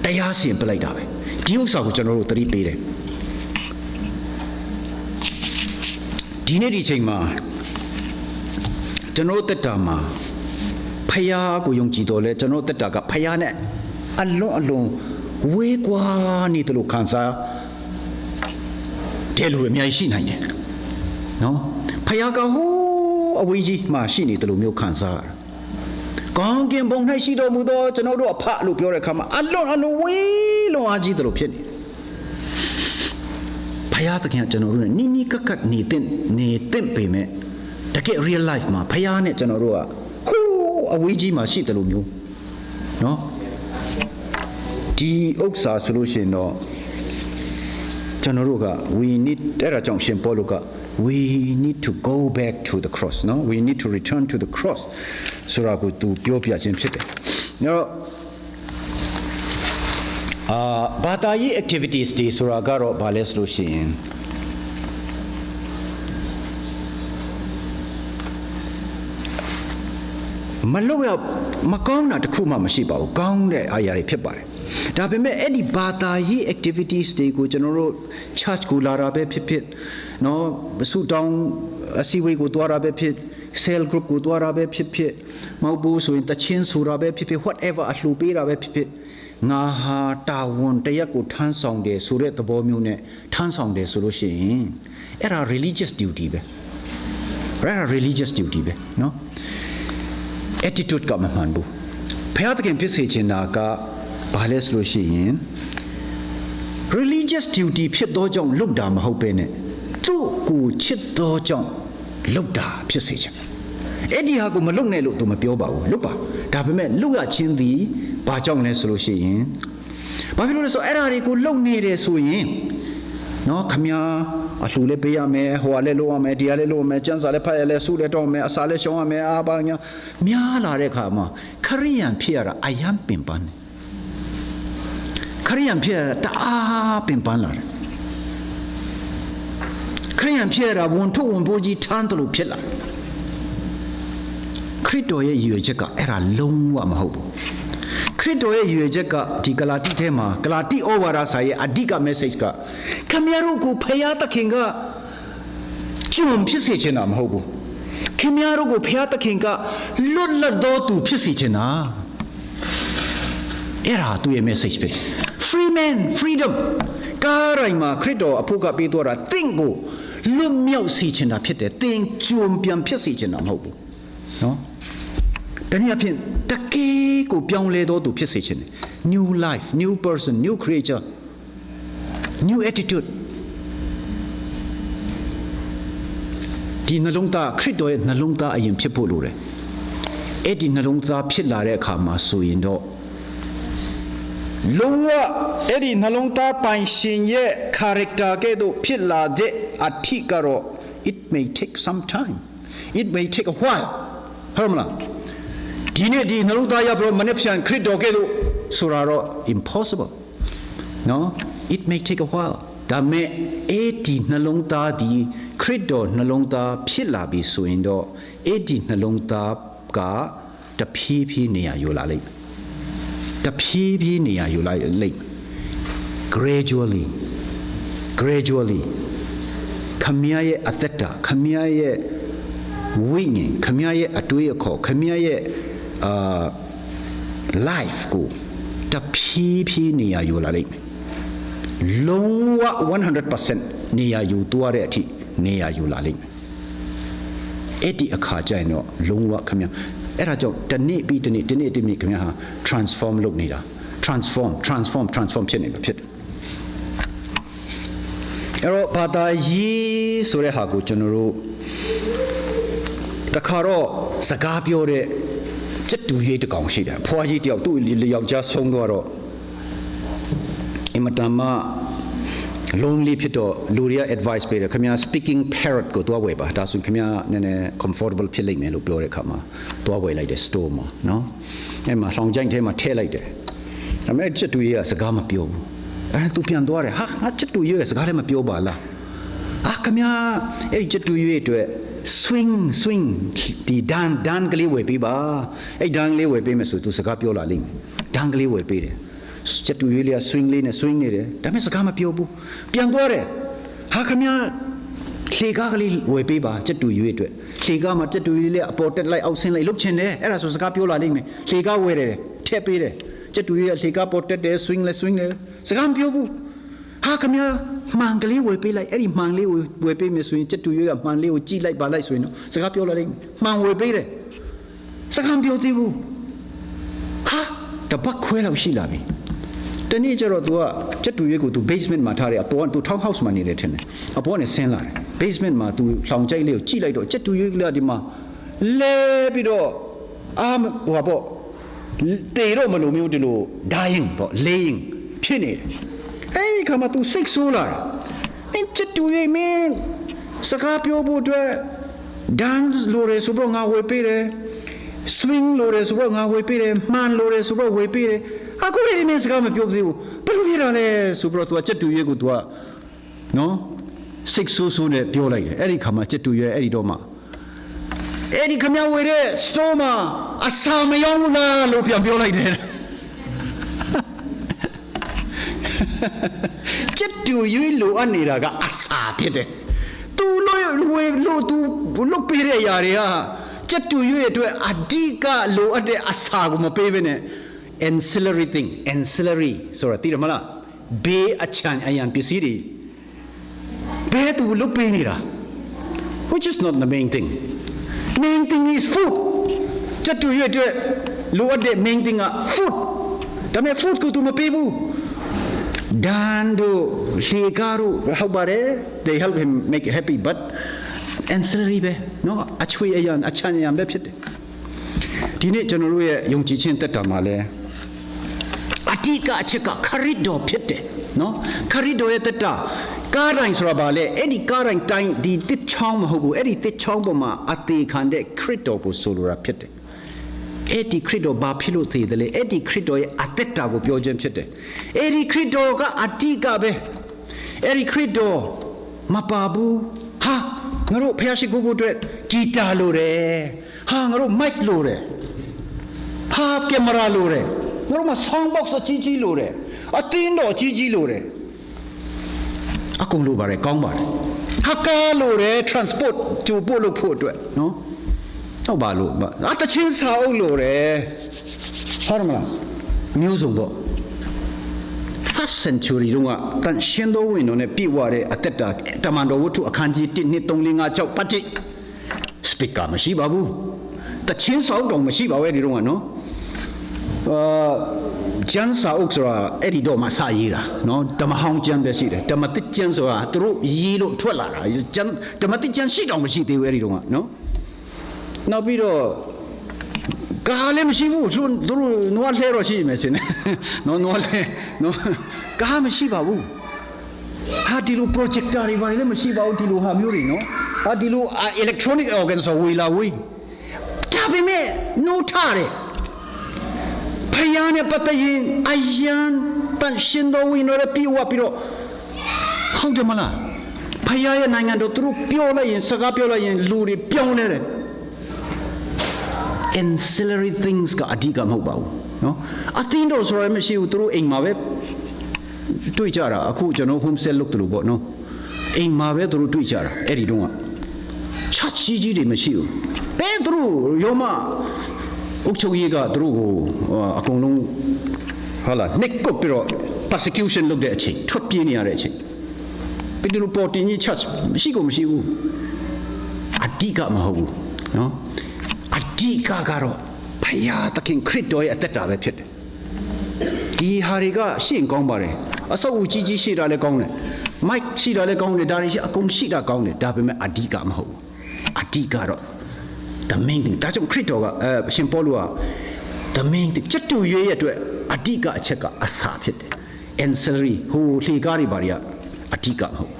ဒီဥစ္စာကိုကျွန်တော်တို့သတိပေးတယ်ဒီနေ့ဒီချိန်မှာကျွန်တော်တက်တာမှာဖယားကိုယုံကြည်တော်လဲကျွန်တော်တက်တာကဖယားနဲ့အလွန်ဝေးကွာနေတယ်လို့ခံစားတယ်လို့အများကြီးရှိနိုင်တယ်နော်ဖယားကဟိုးအဝေးကြီးမှာရှိနေတယ်လို့မျိုးခံစားရတယ်ကောင်းကင်ဘုံ၌ရှိတော်မူသောကျွန်တော်တို့အဖလို့ပြောတဲ့အခါမှာအလွန်ဝေးလွန်အားကြီးတယ်လို့ဖြစ်နေဖယားသခင်ကကျွန်တော်တို့နဲ့နီးကပ်နေတဲ့ပေမဲ့တကယ် real life မှာဖယားနဲ့ကျွန်တော်တို့ကဟိုးအဝေးကြီးမှာရှိတယ်လို့မျိုးနော်ဒီဥစ္စာဆိုလို့ရှိရင်တော့ကျွန်တော်တို့က we need အဲ့ဒါကြောင့်ရှင်ပေါလုက we need to go back to the cross နော် we need to return to the cross ဆိုတာကိုသူပြောပြခြင်းဖြစ်တယ်နော်ဘာသာရေး activities တွေဆိုတာကတော့ဘာလဲဆိုလို့ရှိရင်မကောင်းတာတခုမှမရှိပါဘူးကောင်းတဲ့အရာတွေဖြစ်ပါတယ်ဒါပေမဲ့အဲ့ဒီဘာသာရေး activities တွေကိုကျွန်တော်တို့ church ကိုလာတာပဲဖြစ်နော်စုတောင်းအစည်းအဝေးကိုတွားတာပဲဖြစ် cell group ကိုတွားတာပဲဖြစ်မဟုတ်ဘူးဆိုရင်တချင်းဆိုတာပဲဖြစ် whatever အလှူပေးတာပဲဖြစ်ငါဟာတာဝန်တရက်ကိုထမ်းဆောင်တယ်ဆိုတဲ့သဘောမျိုးနဲ့ထမ်းဆောင်တယ်ဆိုလို့ရှိရင်အဲ့ဒါ religious duty ပဲနော် attitude ကမမှန်ဘူးဘုရားသခင်ဖြစ်စေချင်တာကဘာလဲဆိုလို့ရှိရင် religious duty ဖြစ်သောကြောင့်လုပ်တာမဟုတ်ပဲနဲ့သူ့ကိုချစ်သောကြောင့်လုပ်တာဖြစ်စေချင်အဲ့ဒီဟာကိုမလုပ်နဲ့လို့သူမပြောပါဘူးလုပ်ပါဒါပေမဲ့လုပ်ရချင်းသည်ဘာကြောင့်လဲဆိုလို့ရှိရင်ဘာဖြစ်လို့လဲဆိုအဲ့ဒါတွေကိုလုပ်နေတယ်ဆိုရင်နော်ခမညာ အလှလဲပေးရမယ်ဟိုကလည်းလုပ်ရမယ်ဒီကလည်းလုပ်ရမယ်ကျန်းစာလည်းဖတ်ရလဲစုလည်းတော့မယ်အစာလည်းရှောင်ရမယ်အားပါညာများလာတဲ့ခါမှာခရိယန်ဖြစ်ရတာအယံပင်ပန်းတယ်ခရိယန်ဖြစ်ရတာတအားပင်ပန်းလာတယ်ခရိယန်ဖြစ်ရတာဝန်ထုတ်ဝန်ပိုးကြီးထမ်းတယ်လို့ဖြစ်လာခရစ်တော်ရဲ့ရည်ရွယ်ချက်ကအဲ့ဒါလုံးဝမဟုတ်ဘူးခရစ်တော်ရဲ့ရည်ရွယ်ချက်ကဒီဂလာတိထဲမှာဂလာတိဩဝါဒစာရဲ့အဓိက message ကခမရတို့ကိုဖယားသခင်ကကျွန်ဖြစ်စေချင်တာမဟုတ်ဘူးခမရတို့ကိုဖယားသခင်ကလွတ်လပ်တော်သူဖြစ်စေချင်တာအဲ့ဒါသူ့ရဲ့ message ပဲ free man freedom ကားရိုင်မှာခရစ်တော်အဖို့ကပေးသွားတာတင့်ကိုလွတ်မြောက်စေချင်တာဖြစ်တယ်တင်ကျွန်ပြန်ဖြစ်စေချင်တာမဟုတ်ဘူးနော်တနည်းအားဖြင့်တကယ်ကိုပြောင်းလဲတော်သူဖြစ်စေချင်တယ် new life new person new creature new attitude ဒီနှလုံးသားခရစ်တော်ရဲ့နှလုံးသားအရင်ဖြစ်ဖို့လိုတယ်အဲ့ဒီနှလုံးသားဖြစ်လာတဲ့အခါမှာဆိုရင်တော့လုံးဝအဲ့ဒီနှလုံးသားပိုင်ရှင်ရဲ့ character ကဲ့သို့ဖြစ်လာတဲ့အထိကတော့ it may take some time it may take a while ဟုတ်မလားဒီနေ့ဒီနှလုံးသားရပြီးတော့မနေ့ပြန်ခရစ်တော်ကဲ့သို့ဆိုတာတော့ impossible နော် it may take a while ဒါမဲ့အဲ့ဒီနှလုံးသားဒီခရစ်တော်နှလုံးသားဖြစ်လာပြီဆိုရင်တော့အဲ့ဒီနှလုံးသားကတဖြည်းဖြည်းနေရာယူလာလိမ့်မယ်တဖြည်းဖြည်းနေရာယူလာလိမ့်မယ် gradually ခမည်းရဲ့အသက်တာခမည်းရဲ့ဝိညာဉ်ခမည်းရဲ့အတွေးအခေါ်ခမည်းရဲ့life ကိုတဖြည်းဖြည်းနေရာယူလာလိမ့်မယ်လုံးဝ 100% နေရာယူသွားတဲ့အထိနေရာယူလာလိမ့်မယ်အဲ့ဒီအခါကျရင်တော့လုံးဝခမည်းအဲ့ဒါကြောင့်တနေ့ပြီးတနေ့ခမည်းဟာ transform လုပ်နေတာ transform ဖြစ်နေတာဖြစ်တယ်အဲ့တော့ဘာသာရေးဆိုတဲ့ဟာကိုကျွန်တော်တို့တခါတော့စကားပြောတဲ့စက်တူရေးတကောင်ရှိတယ်ဖွာကြီးတယောက်သူ့ယောက်ျားဆုံးသွားတော့အမတမlonely ဖြစ်တော့လူတွေက advice ပေးတယ်ခင်ဗျာ speaking parrot ကိုတွားဝယ်ပါဒါဆိုခင်ဗျာနည်းနည်း comfortable ဖြစ်လိမ့်မယ်လို့ပြောတဲ့အခါမှာတွားဝယ်လိုက်တယ် store မှာနော်အဲ့မှာလောင်ကြိုင်ထဲမှာထည့်လိုက်တယ်ဒါပေမဲ့စက်တူရေးကစကားမပြောဘူးအဲ့သူပြန်သွားတယ်ဟာစက်တူရေးကစကားလည်းမပြောပါလားခင်ဗျာအဲ့ဒီစက်တူရေးအတွက် swing ဒီဒန်ကလေးဝယ်ပေးပါအဲ့ဒန်လေးဝယ်ပေးမယ်ဆိုသူစကားပြောလာလိမ့်မယ်ဒန်ကလေးဝယ်ပေးတယ်စက်တူရေးလေးက swing လေးနဲ့ swing နေတယ်ဒါပေမဲ့စကားမပြောဘူးပြန်သွားတယ်ခင်ဗျာလှေကားကလေးဝယ်ပေးပါစက်တူရေးအတွက်လှေကားမှာစက်တူရေးလေးအပေါ်တက်လိုက်အောက်ဆင်းလိုက်လှုပ်ချင်တယ်အဲ့ဒါဆိုစကားပြောလာလိမ့်မယ်လှေကားဝယ်တယ်ထည့်ပေးတယ်စက်တူရေးကလှေကားပေါ်တက်တယ် swing တယ်စကားမပြောဘူးခင်ဗျာမှန်ကလေးဝယ်ပေးလိုက်အဲ့ဒီမှန်လေးကိုဝယ်ပေးမယ်ဆိုရင်စက်တူရေးကမှန်လေးကိုကြည့်လိုက်ပါလိုက်ဆိုရင်တော့စကားပြောလာလိမ့်မယ်မှန်ဝယ်ပေးတယ်စကားမပြောသေးဘူးတပတ်ခွဲလောက်ရှိလာပြီတနေ့ကျတော့ तू ကစက်တူရေးကို तू basement မှာထားတယ်အပေါ်က तू town house မှာနေတယ်ထင်တယ်အပေါ်ကနေဆင်းလာတယ် basement မှာ तू လောင်ကြိုက်လေးကိုကြည့်လိုက်တော့စက်တူရေးကလေးဒီမှာလဲပြီးတော့ပေါ့တေတော့မလို့မျိုးဒီလို dying ပေါ့ laying ဖြစ်နေတယ်အဲ့ဒီခါမှာ तू စိတ်ဆိုးလာတယ်အဲ့စက်တူရေးမင်းစကားပြောဖို့အတွက် dance လိုရဲဆိုတော့ငါဝေပေးတယ် swing လိုရဲဆိုတော့ငါဝေပေးတယ်မှန်လိုရဲဆိုတော့ဝေပေးတယ်အခုလည်းဒီမင်းစကားမပြောသေးဘူးဘယ်လိုဖြစ်တာလဲဆိုတော့ तू စက်တူရေးကို तू ကနော်စိတ်ဆိုးဆိုးနဲ့ပြောလိုက်တယ်အဲ့ဒီခါမှာစက်တူရေးအဲ့ဒီတော့မှအဲ့ဒီခမဝေတဲ့ store မှာအစာမရောဘူးလားလို့ပြန်ပြောလိုက်တယ်စက်တူရေးလိုအပ်နေတာကအစာဖြစ်တယ် तू လို့ तू လုတ်ပေးတဲ့ຢာတွေကစက်တူရေးအတွက်အဓိကလိုအပ်တဲ့အစာကိုမပေးဘဲနဲ့ancillary thing ancillary ဆိုတာသိတယ်မလားဘေးအချမ်းအယံပစ္စည်းတွေဘယ်သူလုတ်ပေးနေတာ which is not the main thing is food စက်တူရေးအတွက်လိုအပ်တဲ့ main thing က food ဒါပေမဲ့ food ကိုသူမပေးဘူးဒန်တို့လေကားတို့ဟုတ်ပါတယ် they help him make happy but ancillary ပဲနော်အချွေအယံအချမ်းအယံပဲဖြစ်တယ်ဒီနေ့ကျွန်တော်တို့ရဲ့ယုံကြည်ခြင်းတက်တာမှာလဲအဓိကအချက်ကခရစ်တော်ဖြစ်တယ်နော်ခရစ်တော်ရဲ့တက်တာခ ကားတိုင်းဆိုတာဘာလဲအဲ့ဒီကားတိုင်းတိုင်းဒီတစ်ချောင်းမဟုတ်ဘူးအဲ့ဒီတစ်ချောင်းပေါ်မှာအသေးခံတဲ့ခရစ်တော်ကိုဆိုလိုတာဖြစ်တယ်အဲ့ဒီခရစ်တော်ဘာဖြစ်လို့သေးတယ်လဲအဲ့ဒီခရစ်တော်ရဲ့အသက်တာကိုပြောခြင်းဖြစ်တယ်အဲ့ဒီခရစ်တော်ကအတိကပဲအဲ့ဒီခရစ်တော်မပါဘူးဟာငါတို့ဖျားရှိခိုးဖို့အတွက်ဂီတာလိုတယ်ဟာငါတို့မိုက်လိုတယ်ဟာကင်မရာလိုတယ်ငါတို့မှာ sound box အကြီးကြီးလိုတယ်အတင်းတော်အကြီးကြီးလိုတယ်အကုန်လိုပါတယ်ကောင်းပါတယ်ဟာကားလိုတယ် transport ကြိုပို့လို့ဖို့အတွက်နော်ဟုတ်ပါလို့တချင်းစာအုပ်လိုတယ်ဟုတ်တယ်မလားမျိုးစုံပေါ့ first century တုန်းကတန်ရှင်တော်ဝင်တော်နဲ့ပြည့်ဝတဲ့အသက်တာတမန်တော်ဝတ္ထုအခန်းကြီး1 2 3 4 5 6ပတ်တိ speaker မရှိပါဘူးတချင်းစာအုပ်တော့မရှိပါဘူးဒီတုန်းကနော်ကျမ်းစာအုပ်ဆိုတာအဲ့ဒီတော့မှစာရေးတာနော်ဓမ္မဟောင်းကျမ်းပဲရှိတယ်ဓမ္မသစ်ကျမ်းဆိုတာသူတို့ရေးလို့ထွက်လာတာကျမ်းဓမ္မသစ်ကျမ်းရှိတော့မရှိသေးဘူးအဲ့ဒီတော့ကနော်နောက်ပြီးတော့ကားလည်းမရှိဘူးသူတို့နွားလဲတော့ရှိမယ်ရှင်နော်နွားလဲနော်ကားမရှိပါဘူးဟာဒီလို projector တွေဘာလည်းမရှိပါဘူးဒီလိုဟာမျိုးတွေနော်ဟာဒီလို electronic organ ဆိုဝေလာဝေးဒါပေမဲ့နိုးထားတယ်ဖယားနဲ့ပတ်သက်ရင်အယံတန်ရှင်တော်ဝင်တော်ပြည့်ဝပြီးတော့ဟုတ်တယ်မလားဖယားရဲ့နိုင်ငံတော်သူတို့ပြောလိုက်ရင်စကားပြောလိုက်ရင်လူတွေပြောင်းနေတယ် ancillary things ကအဓိကမဟုတ်ပါဘူးနော်အသင်းတော်ဆိုရမရှိဘူးသူတို့အိမ်မှာပဲတွေ့ကြတာအခုကျွန်တော် home cell လုပ်တယ်လို့ပေါ့နော်အိမ်မှာပဲသူတို့တွေ့ကြတာအဲ့ဒီတုန်းကချက်ကြီးတွေမရှိဘူးဘယ်သူတို့ရောမအုတ်ချုပ်ရေးကသူတို့ကိုအကုန်လုံးဟာလာနှစ်ကုတ်ပြီးတော့ persecution လုပ်တဲ့အချိန်ထွက်ပြေးနေရတဲ့အချိန်ပြီးတော့ပေါ်တင်ကြီး church မရှိဘူးအဓိကမဟုတ်ဘူးနော်အဓိကကတော့ဘုရားသခင်ခရစ်တော်ရဲ့အသက်တာပဲဖြစ်တယ်ဒီဟာတွေကရှင်းကောင်းပါတယ်အဆောက်အဦကြီးကြီးရှိတာလည်းကောင်းတယ်မိုက်ရှိတာလည်းကောင်းတယ်ဒါတွေရှိအကုန်ရှိတာကောင်းတယ်ဒါပေမဲ့အဓိကမဟုတ်ဘူးအဓိကတော့the main thing ဒါကြောင့်ခရစ်တော်ကရှင်ပေါလုက the main thing ချက်တူရွေးရဲ့အတွက်အဓိကအချက်ကအစာဖြစ်တယ် ancillary ဟိုလှေကားတွေဘာတွေကအဓိကမဟုတ်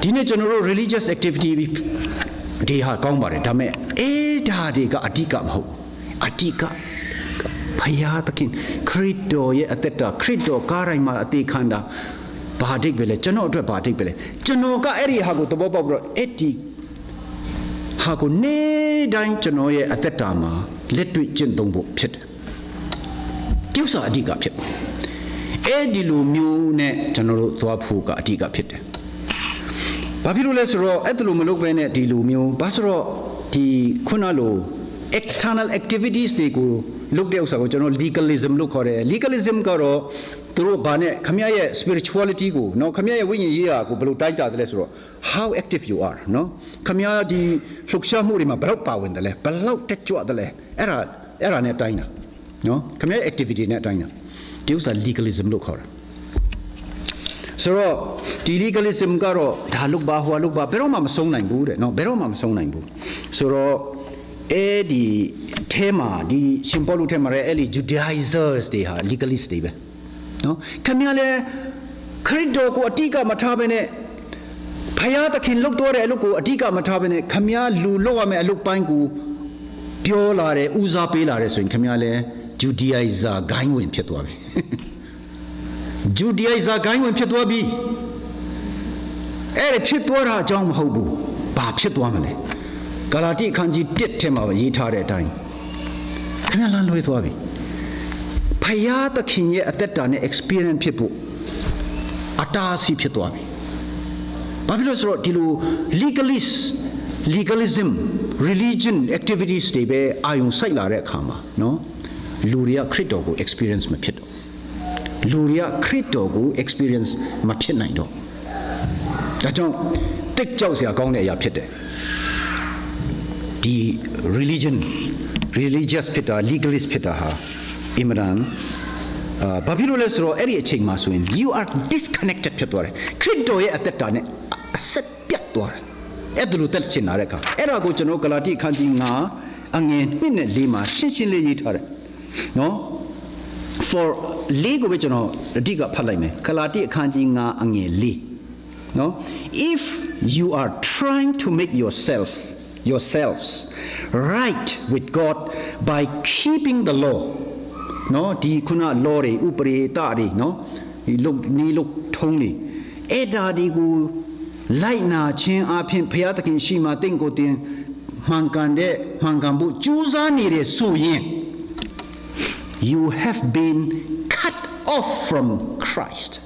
ဒီနေ့ကျွန်တော်တို့ religious activity ဒီဟာကောင်းပါတယ်ဒါပေမဲ့ဒါတွေကအဓိကမဟုတ်အဓိကဘုရားသခင်ခရစ်တော်ရဲ့အသက်တာခရစ်တော်ကားတိုင်းမှာအသေးခံတာဘာဒိတ်ပဲလဲကျွန်တော်အတွက်ဘာဒိတ်ပဲလဲကျွန်တော်ကအဲ့ဒီဟာကိုသဘောပေါက်ပြီးတော့အဲ့ဒီဟာကိုနေတိုင်းကျွန်တော်ရဲ့အသက်တာမှာလက်တွေ့ကျင့်သုံးဖို့ဖြစ်တယ်။ကျုပ်စာအဓိကဖြစ်တယ်။အဲ့ဒီလိုမျိုးနဲ့ကျွန်တော်တို့သွားဖို့ကအဓိကဖြစ်တယ်။ဘာဖြစ်လို့လဲဆိုတော့အဲ့ဒီလိုမလုပ်ဘဲနဲ့ဒီလိုမျိုးဘာဆိုတော့ဒီခုနလို external activities တွေကိုလုပ်တဲ့ဥစ္စာကိုကျွန်တော် legalism လို့ခေါ်တယ် legalism ကတော့သူတို့ဘာနဲ့ခမရဲ့ spirituality ကိုเนาะခမရဲ့ဝိညာဉ်ရေးရာကိုဘယ်လိုတိုက်တာလဲဆိုတော့ how active you are เนาะခမဒီလှုပ်ရှားမှုတွေမှာဘယ်လောက်ပါဝင်တယ်လဲဘယ်လောက်တက်ကြွတယ်လဲအဲ့ဒါနဲ့တိုင်းတာเนาะခမရဲ့ activity နဲ့တိုင်းတာဒီဥစ္စာ legalism လို့ခေါ်တာဆိုတော့ဒီ legalism ကတော့ဒါလုပ်ပါဟိုလုပ်ပါဘယ်တော့မှမဆုံးနိုင်ဘူးတဲ့เนาะဘယ်တော့မှမဆုံးနိုင်ဘူးဆိုတော့အဲ့ဒီအဲမှာဒီရှင်ပေါလုထဲမှာအဲ့ဒီ Judaizers တွေဟာ legalist တွေပဲနော်ခင်ဗျားလည်းခရစ်တော်ကိုအတိကမထားဘဲနဲ့ဖယားသခင်လုပ်တော်တဲ့အလုပ်ကိုအတိကမထားဘဲနဲ့ခင်ဗျားလူလုပ်ရမယ့်အလုပ်ပိုင်းကိုပြောလာတယ်ဦးစားပေးလာတယ်ဆိုရင်ခင်ဗျားလည်း Judaizer ဂိုင်းဝင်ဖြစ်သွားပြီ Judaizer ဂိုင်းဝင်ဖြစ်သွားပြီအဲ့ဒီဖြစ်သွားတာအကြောင်းမဟုတ်ဘူးဘာဖြစ်သွားမလဲဂလာတိအခန်းကြီး1ထဲမှာရေးထားတဲ့အတိုင်းခင်ဗျားလမ်းလွဲသွားပြီဖယားသခင်ရဲ့အသက်တာနဲ့ experience ဖြစ်ဖို့အတားအဆီးဖြစ်သွားပြီဘာဖြစ်လို့ဆိုတော့ဒီလို legalism religion activities တွေပဲအာယုံစိုက်လာတဲ့အခါမှာနော်လူတွေကခရစ်တော်ကို experience မဖြစ်တော့လူတွေကခရစ်တော်ကို experience မဖြစ်နိုင်တော့ဒါကြောင့်တိတ်ကြောက်စရာကောင်းတဲ့အရာဖြစ်တယ်ဒီ religious ဖြစ်တာ legalist ဖြစ်တာဟာအင်မတန်ဘာဖြစ်လို့လဲဆိုတော့အဲ့ဒီအချိန်မှာဆိုရင် you are disconnected ဖြစ်သွားတယ်ခရစ်တော်ရဲ့အသက်တာနဲ့အဆက်ပြတ်သွားတယ်အဲ့ဒါလိုတက်ချင်လာတဲ့အခါအဲ့ဒါကိုကျွန်တော်ဂလာတိအခန်းကြီး9အငယ်1နဲ့4မှာရှင်းရှင်းလေးရေးထားတယ်နော် for 4ကိုပဲကျွန်တော်အဓိကဖတ်လိုက်မယ်ဂလာတိအခန်းကြီး9အငယ်4 No? If you are trying to make yourselves right with God by keeping the law, no? Di kuna law re upare ta re, no? Ni look tongli. Eda di gu lai na chen a phin phaya takin shi ma ting ko tin mangkan de mangkan bu chuza ni re su yin, you have been cut off from Christ.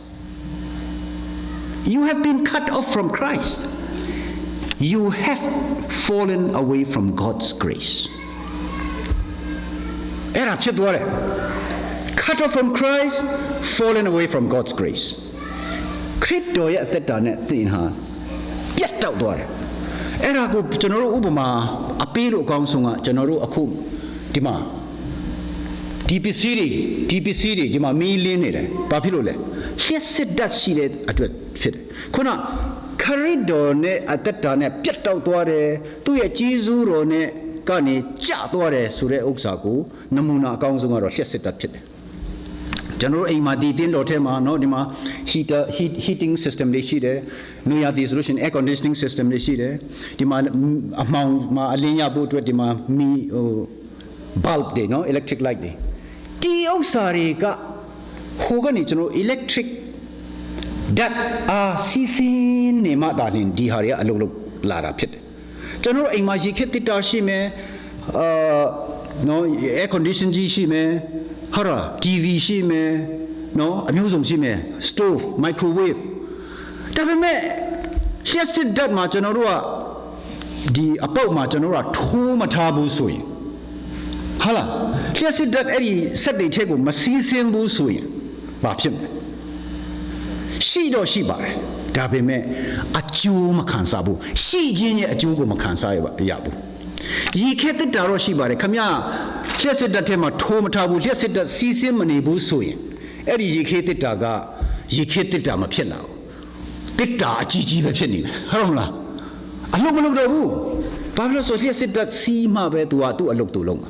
You have been cut off from Christ. You have fallen away from God's grace. Eraဖြစ်သွားတယ် Cut off from Christ, fallen away from God's grace. ခရစ်တော်ရဲ့အသက်တာနဲ့သင်ဟာပြတ်တောက်သွားတယ်အဲ့ဒါကိုကျွန်တော်တို့ဥပမာအပေးလို့အကောင်းဆုံးကကျွန်တော်တို့အခုဒီမှာဒီပစ္စည်းတွေဒီမှာမီးလင်းနေတယ်ဘာဖြစ်လို့လဲလျှက်စစ်တတ်ရှိတဲ့အတွက်ဖြစ်တယ်ခုနခရစ်တော်နဲ့အသက်တာနဲ့ပြတ်တောက်သွားတယ်သူ့ရဲ့ကြီးစုတော်နဲ့ကနေကျသွားတယ်ဆိုတဲ့ဥစ္စာကိုနမူနာအကောင်းဆုံးကတော့လျှက်စစ်တတ်ဖြစ်တယ်ကျွန်တော်တို့အိမ်မှာဒီတင်းတော်ထဲမှာเนาะဒီမှာ heating system တွေရှိတယ်နွေရာသီဆိုလို့ရှိရင် air conditioning system တွေရှိတယ်ဒီမှာအမှောင်မှာအလင်းရဖို့အတွက်ဒီမှာမီ bulb တွေเนาะ electric light တွေဒီဥစ္စာတွေကဟိုကနေကျွန်တော် electric that စီစဉ်နေမှတာလင်ဒီဟာတွေကအလုပ်လုပ်လာတာဖြစ်တယ်ကျွန်တော်အိမ်မှာရေခက်တစ်တာရှိမယ်နော် air condition ကြီးရှိမယ်ဟာ TV ရှိမယ်နော်အမျိုးစုံရှိမယ် stove microwave ဒါပေမဲ့လျှက်စစ်ဓာတ်မှာကျွန်တော်တို့ကဒီအပေါက်မှာကျွန်တော်တို့ကထိုးမထားဘူးဆိုရင်ဟာလားလျှက်စစ်ဓာတ်အဲ့ဒီစက်တွေထဲကိုမစီးဆင်းဘူးဆိုရင်ဘာဖြစ်မလဲရှိတော့ရှိပါတယ်ဒါပေမဲ့အကျိုးမခံစားဘူးရှိခြင်းရဲ့အကျိုးကိုမခံစားရဘူးရေခဲတက်တာတော့ရှိပါတယ်ခမရလျှက်စစ်ဓာတ်ထဲမှာထိုးမထားဘူးလျှက်စစ်ဓာတ်စီးဆင်းမနေဘူးဆိုရင်အဲ့ဒီရေခဲတက်တာကရေခဲတက်တာမဖြစ်လာဘူးတက်တာအကြီးကြီးပဲဖြစ်နေတယ်ဟုတ်မလားအလုပ်မလုပ်တော့ဘူးဘာလို့ဆိုလျှက်စစ်ဓာတ်စီးမှပဲသူကသူ့အလုပ်သူလုပ်မှာ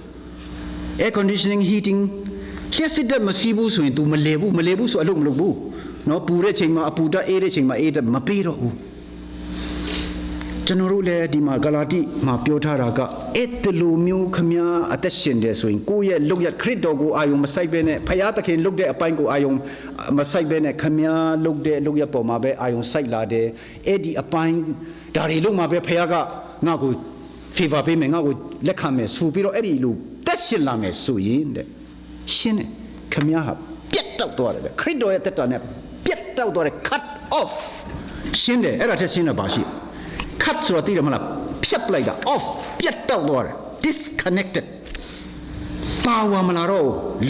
air conditioning heating လျှက်စစ်ဓာတ်မစီးဘူးဆိုရင် तू မလဲဘူးဆိုအလုပ်မလုပ်ဘူးနော်ပူတဲ့ချိန်မှာအပူဓာတ်အေးတဲ့ချိန်မှာအေးဓာတ်မပေးတော့ဘူးကျွန်တော်တို့လည်းဒီမှာဂလာတိမှာပြောထားတာကအဲ့တလူမျိုးခမည်းအသက်ရှင်တယ်ဆိုရင်ကိုယ့်ရဲ့လုတ်ရခရစ်တော်ကိုအာယုံမဆိုင်ဘဲနဲ့ဖယားသခင်လုတ်တဲ့အပိုင်းကိုအာယုံမဆိုင်ဘဲနဲ့ခမည်းလုတ်တဲ့လုတ်ရပေါ်မှာပဲအာယုံဆိုင်လာတယ်အဲ့ဒီအပိုင်းဒါတွေလုံးမှာပဲဖယားကငါ့ကို favor ပေးမယ်ငါ့ကိုလက်ခံမယ်ဆိုပြီးတော့အဲ့ဒီလူတက်ရှင်လာမယ်ဆိုရင်တဲ့ရှင်းတယ်ခမည်းဟာပြတ်တောက်သွားတယ်ခရစ်တော်ရဲ့တက်တာနဲ့ပြတ်တောက်သွားတယ် cut off ရှင်းတယ်အဲ့ဒါထက်ရှင်းတာပါရှိcut ဆိုတာသိတယ်မလားဖြတ်ပလိုက်တာ off ပြတ်တောက်သွားတယ် disconnected ပါဝါမလာတော့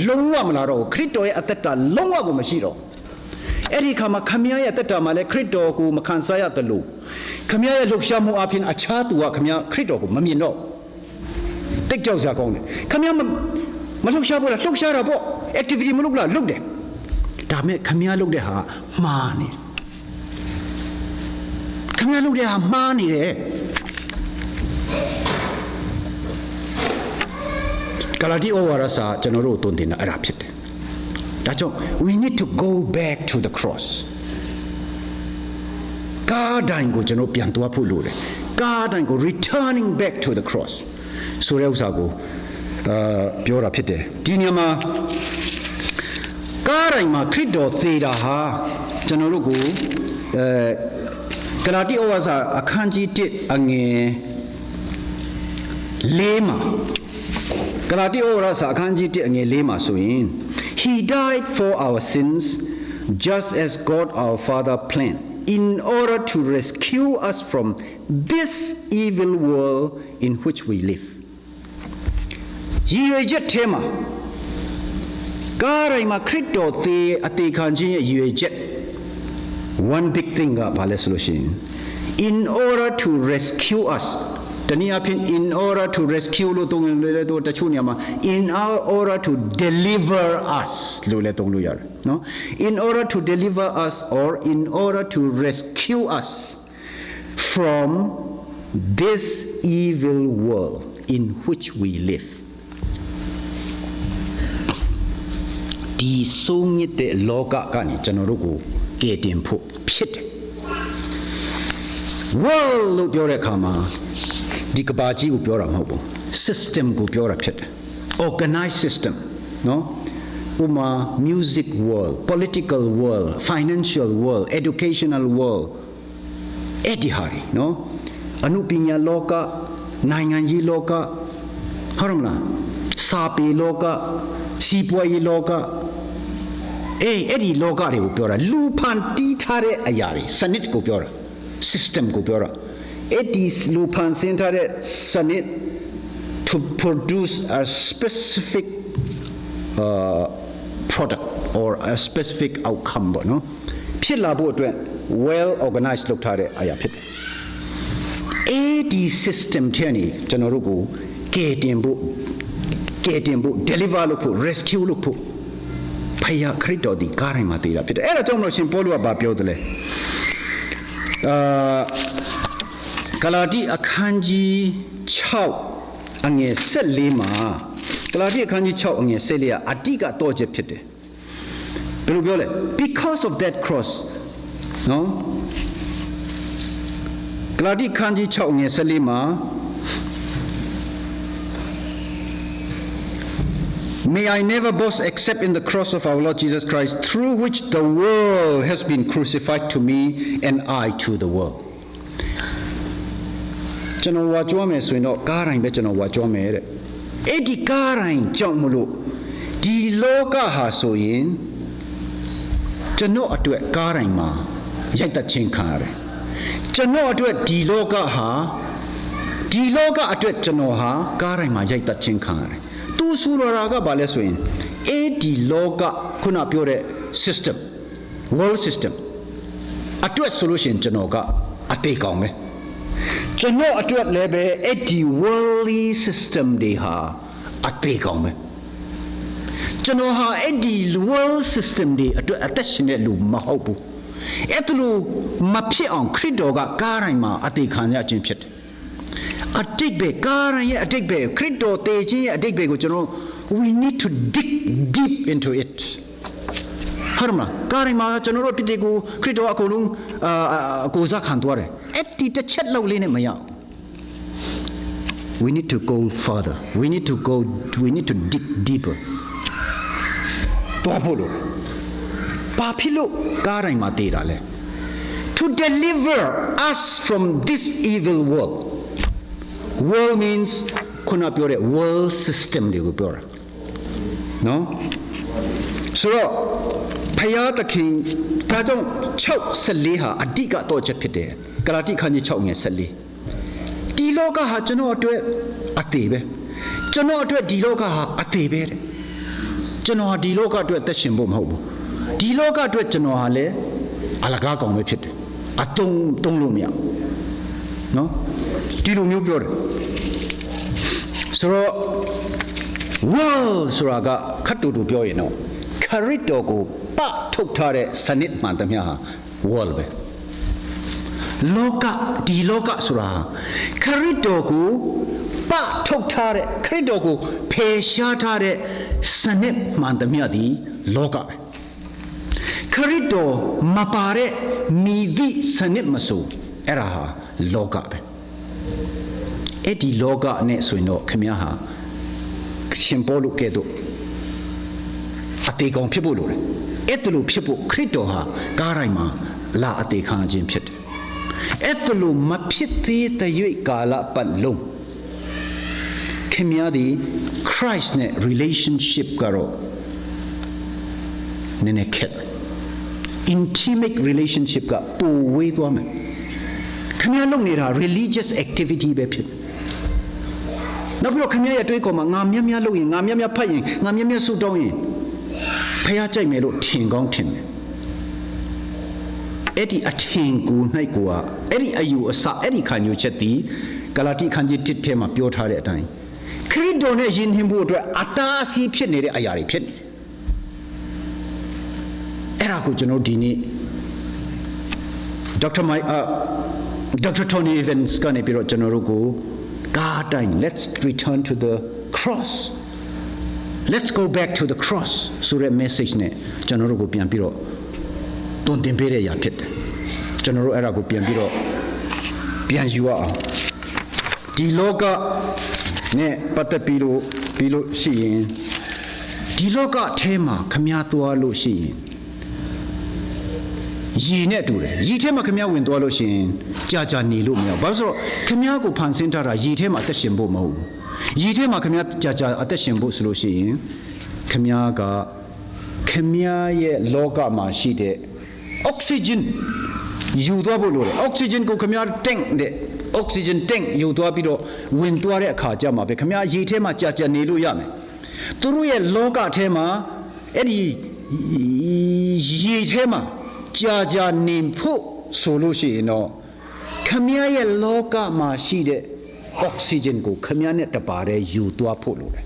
လုံးဝမလာတော့ခရစ်တော်ရဲ့အသက်တာလုံးဝကိုမရှိတော့အဲ့ဒီခါမှာခမည်းရဲ့အသက်တာမှာလည်းခရစ်တော်ကိုမခံစားရတယ်လို့ခမည်းရဲ့လှုပ်ရှားမှုအပြင်အခြားသူကခမည်းခရစ်တော်ကိုမမြင်တော့တိတ်ကြောက်စရာကောင်းတယ်ခမည်းမလှုပ်ရှားဘူးလားလှုပ်ရှားတာပေါ့ activity မလုပ်လားလုပ်တယ်ဒါပေမဲ့ခမည်းလုပ်တဲ့ဟာမှားနေခမည်းလုပ်တဲ့ဟာမှားနေတယ်ဂလာတိဩဝါဒစာကျွန်တော်တို့တုံတင်တာအဲ့ဒါဖြစ်တယ်ဒါကြောင့် we need to go back to the cross ကားတိုင်းကိုကျွန်တော်ပြန်သွားဖို့လိုတယ်ကားတိုင်းကို returning back to the cross ဆိုတဲ့ဥစ္စာကိုပြောတာဖြစ်တယ်ဒီနေရာမှာကားတိုင်းမှာခရစ်တော်သေတာဟာကျွန်တော်တို့ကိုဂလာတိဩဝါဒစာအခန်းကြီး1အငယ်4မှာဂလာတိဩဝါဒစာအခန်းကြီး1အငယ်4မှာဆိုရင် He died for our sins just as God our Father planned in order to rescue us from this evil world in which we live ရည်ရွယ်ချက်ထဲမှာကားတိုင်းမှာခရစ်တော်သေအသေးခံခြင်းရဲ့ရည်ရွယ်ချက် one big thing ကဘာလဲဆိုလို့ရှိရင် in order to rescue us တနည်းအားဖြင့် in order to rescue လို့တုံးလဲတော့တချို့နေရာမှာ in order to deliver us လို့လည်းတုံးလို့ရတယ်နော် in order to deliver us or in order to rescue us from this evil world in which we live ဒီဆုံးရတဲ့လောကကနေကျွန်တော်တို့ကိုကယ်တင်ဖို့ဖြစ်တယ် world လို့ပြောတဲ့အခါမှာဒီကဘာကြီးကိုပြောတာမဟုတ်ဘူး system ကိုပြောတာဖြစ်တယ် organized system နော်ဥမာ music world political world financial world educational world အဲ့ဒီဟာတွေနော်အနုပညာလောကနိုင်ငံကြီးလောကဟုတ်တယ်မလားစာပေလောကစီးပွားရေးလောကအဲ့ဒီလောကတွေကိုပြောတာလူဖန်တီးထားတဲ့အရာတွေစနစ်ကိုပြောတာ system ကိုပြောတာအဲ့ဒီလူဖန်ဆင်းထားတဲ့စနစ် to produce a specific product or a specific outcome ပေါ့နော်ဖြစ်လာဖို့အတွက် well organized လုပ်ထားတဲ့အရာဖြစ်တယ်AD system ထဲနေကျွန်တော်တို့ကိုကယ်တင်ဖို့ deliver လုပ်ဖို့ rescue လုပ်ဖို့ဖယားခရစ်တော်ဒီကားတိုင်းမှာတည်တာဖြစ်တယ်အဲ့ဒါကြောင့်မလို့ရှင်ပေါလုကပြောတယ်လေဂလာတိအခန်းကြီး6အငယ်14မှာဂလာတိအခန်းကြီး6အငယ်14ကအတိကတော့ချက်ဖြစ်တယ်ဘယ်လိုပြောလဲ because of that cross နော်ဂလာတိအခန်းကြီး6အငယ်14မှာMay I never boast except in the cross of our Lord Jesus Christ, through which the world has been crucified to me and I to the world. ကျွန်တော်ဝါကြွားမယ်ဆိုရင်တော့ကားတိုင်းပဲကျွန်တော်ဝါကြွားမယ်တဲ့အဲ့ဒီကားတိုင်းကြောင့်မလို့ဒီလောကဟာဆိုရင်ကျွန်တော်အတွက်ကားတိုင်းမှာရိုက်တချင်းခံရတယ်ကျွန်တော်အတွက်ဒီလောကအတွက်ကျွန်တော်ဟာကားတိုင်းမှာရိုက်တချင်းခံရတယ်သူဆိုလိုတာကဘာလဲဆိုရင်အဲ့ဒီလောကခုနပြောတဲ့ system world system အတွက်ဆိုလို့ရှိရင်ကျွန်တော်ကအသေးကောင်းပဲကျွန်တော်အတွက်လည်းပဲအဲ့ဒီ worldly system တွေဟာအသေးကောင်းပဲကျွန်တော်ဟာအဲ့ဒီ world system တွေအတွက်အသက်ရှင်တဲ့လူမဟုတ်ဘူးအဲ့ဒါလို့မဖြစ်အောင်ခရစ်တော်ကကားတိုင်းမှာအသေးခံရခြင်းဖြစ်တယ်အတိတ်ပဲကားရရဲ့အတိတ်ပဲခရစ်တော်တည်ခြင်းရဲ့အတိတ်ပဲကိုကျွန်တော် we need to dig deep into it ဟာမလားကားရမှာကျွန်တော်တို့ပြည်ကိုခရစ်တော်အကုန်လုံးကိုစားခံသွားတယ်အဲ့ဒီတစ်ချက်လောက်လေးနဲ့မရ we need to go further we need to dig deeper တော့ဖို့လို့ဘာဖြစ်လို့ကားရမှာတည်တာလဲ to deliver us from this evil world world means ခုနပြောတဲ့ world system တွေကိုပြောတာနော်ဆိုတော့ဖယားသခင်ဒါကြောင့်6:14ဟာအဓိကတော့ချက်ဖြစ်တယ်ဂလာတိခန်းကြီး6ငယ်14ဒီလောကဟာကျွန်တော်အတွက်အသေးပဲကျွန်တော်အတွက်ဒီလောကဟာအသေးပဲတဲ့ကျွန်တော်ဟာဒီလောကအတွက်သက်ရှင်ဖို့မဟုတ်ဘူးဒီလောကအတွက်ကျွန်တော်ဟာလည်းအလကားကောင်ပဲဖြစ်တယ်အတုံးလို့မရနော်ဒီလိုမျိုးပြောတယ်ဆိုတော့ world ဆိုတာကခတ်တူတူပြောရင်တော့ခရစ်တော်ကိုပထုတ်ထားတဲ့စနစ်မှန်သမျှဟာ world ပဲလောကဒီလောကဆိုတာခရစ်တော်ကိုပထုတ်ထားတဲ့ခရစ်တော်ကိုဖယ်ရှားထားတဲ့စနစ်မှန်သမျှဒီလောကပဲခရစ်တော်မပါတဲ့မိသည့်စနစ်မဆိုအဲ့ဒါဟာလောကပဲအဲ့ဒီလောကနဲ့ဆိုရင်တော့ခင်ဗျားဟာရှင်ပေါလုကဲ့သို့အသေးကောင်ဖြစ်ဖို့လိုတယ်အဲ့ဒါလိုဖြစ်ဖို့ခရစ်တော်ဟာကားတိုင်းမှာလာအသေးခံခြင်းဖြစ်တယ်အဲ့ဒါလိုမဖြစ်သေးတဲ့၍ကာလပတ်လုံးခင်ဗျားဒီ Christ နဲ့ relationship ကတော့နည်းနည်းခက် intimate relationship ကပိုဝေးသွားမယ်ခင်ဗျားလုပ်နေတာ religious activity ပဲဖြစ်နောက်ပြီးတော့ခင်ဗျားရဲ့အတွေးခေါ်မှာငါမြတ်လုပ်ရင်ငါမြတ်ဖတ်ရင်ငါမြတ်ဆုတောင်းရင်ဖះကြိုက်မယ်လို့ထင်ကောင်းထင်တယ်အဲ့ဒီအထင်ကို၌ကိုကအဲ့ဒီအယူအဆအဲ့ဒီခံယူချက်ဒီဂလာတိခန်းကြီး1ထဲမှာပြောထားတဲ့အတိုင်းခရစ်တော်နဲ့ယဉ်နှင်းဖို့အတွက်အတားအဆီးဖြစ်နေတဲ့အရာတွေဖြစ်နေတယ်အဲ့ဒါကိုကျွန်တော်ဒီနေ့ Dr. Tony Evans ကနေပြီးတော့ကျွန်တော်တို့ကိုကားတိုင်း let's return to the cross let's go back to the cross ဆိုတဲ့ message နဲ့ကျွန်တော်တို့ကိုပြန်ပြီးတော့တွန်းတင်ပေးတဲ့အရာဖြစ်တယ်ကျွန်တော်တို့အဲ့ဒါကိုပြန်ပြီးတော့ ပြန်ယူအောင်ဒီလောကနဲ့ပတ်သက်ပြီးလို့ရှိရင်ဒီလောကထဲမှာခမည်းသွားလို့ရှိရင်ရေနဲ့တူတယ်ရေထဲမှာခမည်းဝင်သွားလို့ရှိရင်ကြာနေလို့မရဘူးဘာလို့ဆိုတော့ခမည်းကိုဖန်ဆင်းထားတာရေထဲမှာအသက်ရှင်ဖို့မဟုတ်ဘူးရေထဲမှာခမည်းကြာအသက်ရှင်ဖို့ဆိုလို့ရှိရင်ခမည်းကခမည်းရဲ့လောကမှာရှိတဲ့အောက်ဆီဂျင်ယူသွားဖို့လိုတယ်အောက်ဆီဂျင်ကိုခမည်းတင့်တဲ့အောက်ဆီဂျင်တင့်ယူသွားပြီးတော့ဝင်သွားတဲ့အခါကျမှပဲခမည်းရေထဲမှာကြာနေလို့ရမယ်သူတို့ရဲ့လောကထဲမှာအဲ့ဒီရေထဲမှာကြာနေဖို့ဆိုလို့ရှိရင်တော့ခမည်းရဲ့လောကမှာရှိတဲ့အောက်ဆီဂျင်ကိုခမည်းနဲ့တပါးတည်းယူသွားဖို့လိုတယ်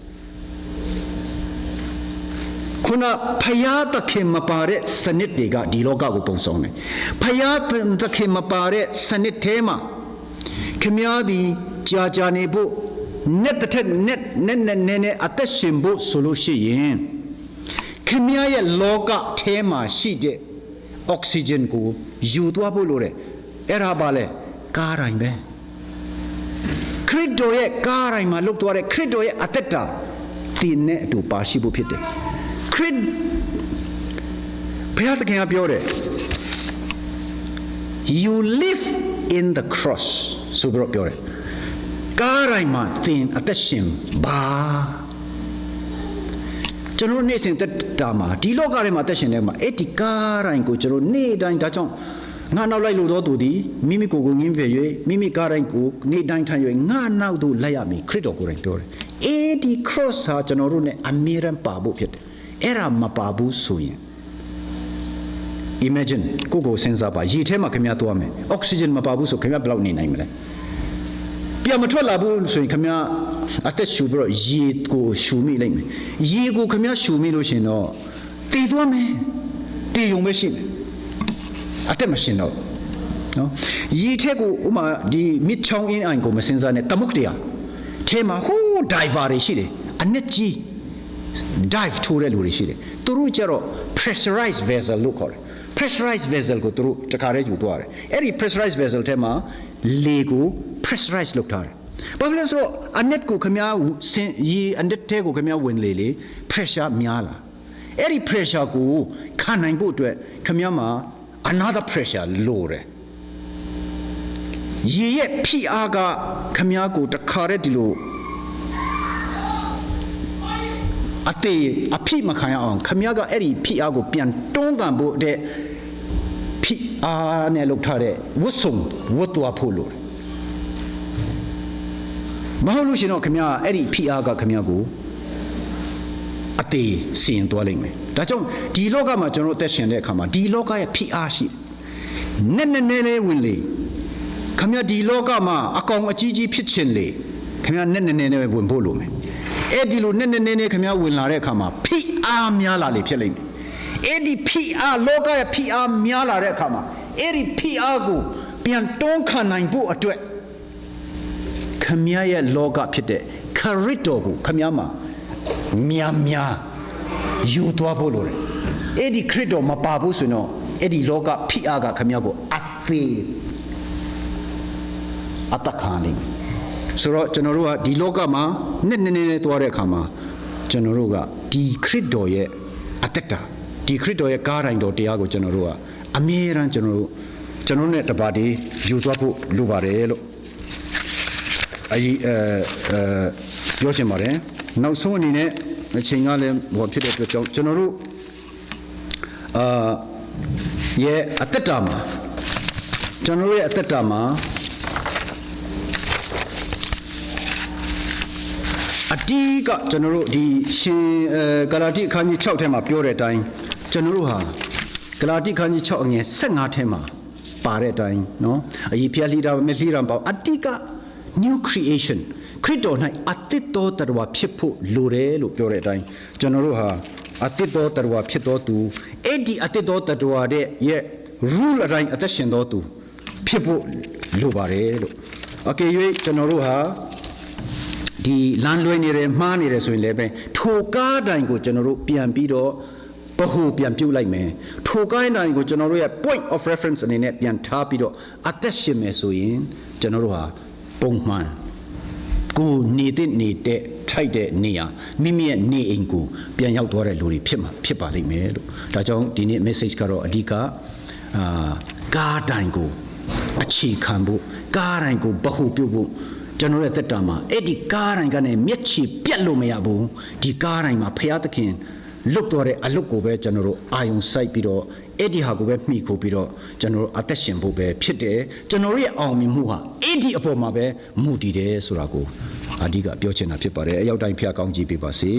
ခုနဖယားသခင်မပါတဲ့စနစ်တွေကဒီလောကကိုပုံဆောင်တယ်ဖယားသခင်မပါတဲ့စနစ်ထဲမှာခမည်းဒီကြာနေဖို့နဲ့အသက်ရှင်ဖို့ဆိုလို့ရှိရင်ခမည်းရဲ့လောကထဲမှာရှိတဲ့အောက်ဆီဂျင်ကိုယူသွားဖို့လိုတယ်အဲ့ဒါပါလေကားတိုင်းပဲခရစ်တော်ရဲ့ကားတိုင်းမှာလုတ်သွားတဲ့ခရစ်တော်ရဲ့အသက်တာတင်နဲ့အတူပါရှိဖို့ဖြစ်တယ်ခရစ်ဘုရားသခင်ကပြောတယ် you live in the cross ဆိုပြီးတော့ပြောတယ်ကားတိုင်းမှာသင်အသက်ရှင်ပါကျွန်တော်နေ့စဉ်တက်တာမှာဒီလောကထဲမှာတက်ရှင်တဲ့မှာအဲ့ဒီကားတိုင်းကိုကျွန်တော်နေ့တိုင်းဒါကြောင့်ငါနောက်လိုက်လို့တော်သူသည်မိမိကိုယ်ကိုငင်းပြ၍မိမိကားတိုင်းကိုနေ့တိုင်းထိုင်၍ငါနောက်သို့လိုက်ရမည်ခရစ်တော်ကိုယ်တိုင်ပြောတယ်အဲ့ဒီ cross ဟာကျွန်တော်တို့ ਨੇ အမြဲတမ်းပါဖို့ဖြစ်တယ်အဲ့ဒါမပါဘူးဆိုရင် imagine ကိုယ်စဉ်းစားပါရေထဲမှာခင်ဗျားသွားမယ် oxygen မပါဘူးဆိုခင်ဗျားဘယ်လောက်နေနိုင်မလဲပြန်မထွက်လာဘူးဆိုရင်ခင်ဗျားအသက်ရှူပြီးတော့ရေကိုရှူမိလိုက်မယ်ရေကိုခင်ဗျားရှူမိလို့ရှင်တော့တည်သွားမယ်တည်ုံပဲရှိမယ်အသက်မရှင်တော့နော်ရေထဲကိုဥမာဒီမြစ်ချောင်းအင်းအိုင်ကိုမစင်စားနဲ့တမုတ်တရားထဲမှာဟိုး diver တွေရှိတယ်အနက်ကြီး dive ထိုးတဲ့လူတွေရှိတယ်သူတို့ကျတော့ pressurized vessel လို့ခေါ်တယ် pressurized vessel ကိုသူတို့တခါတည်းယူသွားတယ်အဲ့ဒီ pressurized vessel ထဲမှာလေကို pressurized လုပ်ထားတယ်ဘာဖြစ်လို့ဆိုတော့အနက်ကိုခမည်းရေအနက်ထဲကိုခမည်းဝင်လေ pressure များလာအဲ့ဒီ pressure ကိုခံနိုင်ဖို့အတွက်ခမည်းမှာ another pressure လိုတယ်ရေရဲ့ဖိအားကခမည်းကိုတခါတည်းဒီလိုအဖိမခံရအောင်ခမည်းကအဲ့ဒီဖိအားကိုပြန်တွန်းကန်ဖို့တဲ့ဖိအားနဲ့လုပ်ထားတဲ့ဝတ်စုံဝတ်သွားဖို့လိုတယ်မဟုတ်လို့ရှင်တော့ခမည်းအဲ့ဒီဖိအားကခမည်းကိုအသေးစီရင်သွားလိမ့်မယ်ဒါကြောင့်ဒီလောကမှာကျွန်တော်အသက်ရှင်တဲ့အခါမှာဒီလောကရဲ့ဖိအားရှိနဲ့လေးဝင်လေခမည်းဒီလောကမှာအကောင်အကြီးကြီးဖြစ်ခြင်းလေခမည်းနဲ့ဝင်ဖို့လိုမယ်အဲ့ဒီလိုနဲ့ခမည်းဝင်လာတဲ့အခါမှာဖိအားများလာလေဖြစ်လိမ့်မယ်အဲ့ဒီဖိအားလောကရဲ့ဖိအားများလာတဲ့အခါမှာအဲ့ဒီဖိအားကိုပြန်တွန်းခံနိုင်ဖို့အတွက်ခမည်းရဲ့လောကဖြစ်တဲ့ခရစ်တော်ကိုခမည်းမှာများယူသွားဖို့လိုတယ်အဲ့ဒီခရစ်တော်မပါဘူးဆိုတော့အဲ့ဒီလောကဖိအားကခမည်းကိုအတခံလိမ့်မယ်ဆိုတော့ကျွန်တော်တို့ကဒီလောကမှာနဲ့သွားတဲ့အခါမှာကျွန်တော်တို့ကဒီခရစ်တော်ရဲ့အသက်တာဒီခရစ်တော်ရဲ့ကားတိုင်းတော်တရားကိုကျွန်တော်တို့ကအမြဲတမ်းကျွန်တော်တို့နဲ့တပါးတည်းယူသွားဖို့လိုပါတယ်လို့ပြောချင်ပါတယ်နောက်ဆုံးအနေနဲ့အချိန်ကလည်းဟောဖြစ်တဲ့အတွက်ကြောင့်ကျွန်တော်တို့ရဲ့အသက်တာမှာကျွန်တော်ရဲ့အသက်တာမှာအတီးကကျွန်တော်တို့ဒီရှင်ဂလာတိအခန်းကြီး6ထဲမှာပြောတဲ့အတိုင်းကျွန်တော်တို့ဟာဂလာတိအခန်းကြီး6အငယ်15ထဲမှာပါတဲ့အတိုင်းနော်အရေးဖျက်လှီတာမလှီတာပေါ့အတီးက new creation ခရစ်တော်၌အသစ်သောတရဝဖြစ်ဖို့လိုတယ်လို့ပြောတဲ့အတိုင်းကျွန်တော်တို့ဟာအသစ်သောတရဝဖြစ်တော်သူအဲ့ဒီအသစ်သောတရဝရဲ့ rule အတိုင်းအသက်ရှင်တော်သူဖြစ်ဖို့လိုပါတယ်လို့အကယ်၍ကျွန်တော်တို့ဟာဒီလမ်းလွဲနေတယ်မှားနေတယ်ဆိုရင်လည်းပဲထိုကားတိုင်းကိုကျွန်တော်တို့ပြန်ပြီးတော့ ဘဟုပြန်ပြုတ်လိုက်မယ်ထိုကိုင်းတိုင်းကိုကျွန်တော်တို့ရဲ့ point of reference အနေနဲ့ပြန်ထားပြီးတော့အသက်ရှင်မယ်ဆိုရင်ကျွန်တော်တို့ဟာပုံမှန်ကိုနေတဲ့ထိုက်တဲ့နေရာမိမိရဲ့နေအိမ်ကိုပြန်ရောက်သွားတဲ့လူတွေဖြစ်ပါလိမ့်မယ်လို့ဒါကြောင့်ဒီနေ့ message ကတော့အဓိကကားတိုင်းကိုအခြေခံဖို့ကားတိုင်းကိုဘဟုပြုတ်ဖို့ကျွန်တော်ရဲ့သက်တာမှာအဲ့ဒီကားတိုင်းကနေမျက်ခြေပြတ်လို့မရဘူးဒီကားတိုင်းမှာဖျားသခင်လွတ်တော်တဲ့အလုတ်ကိုပဲကျွန်တော်တို့အာယုံစိုက်ပြီးတော့အဲ့ဒီဟာကိုပဲမှီခိုပြီးတော့ကျွန်တော်တို့အသက်ရှင်ဖို့ပဲဖြစ်တယ်ကျွန်တော်ရဲ့အောင်မြင်မှုဟာအဲ့ဒီအပေါ်မှာပဲမူတည်တယ်ဆိုတာကိုအဓိကပြောချင်တာဖြစ်ပါတယ်အရောက်တိုင်းဖျားကောင်းကြည့်ပေးပါစေ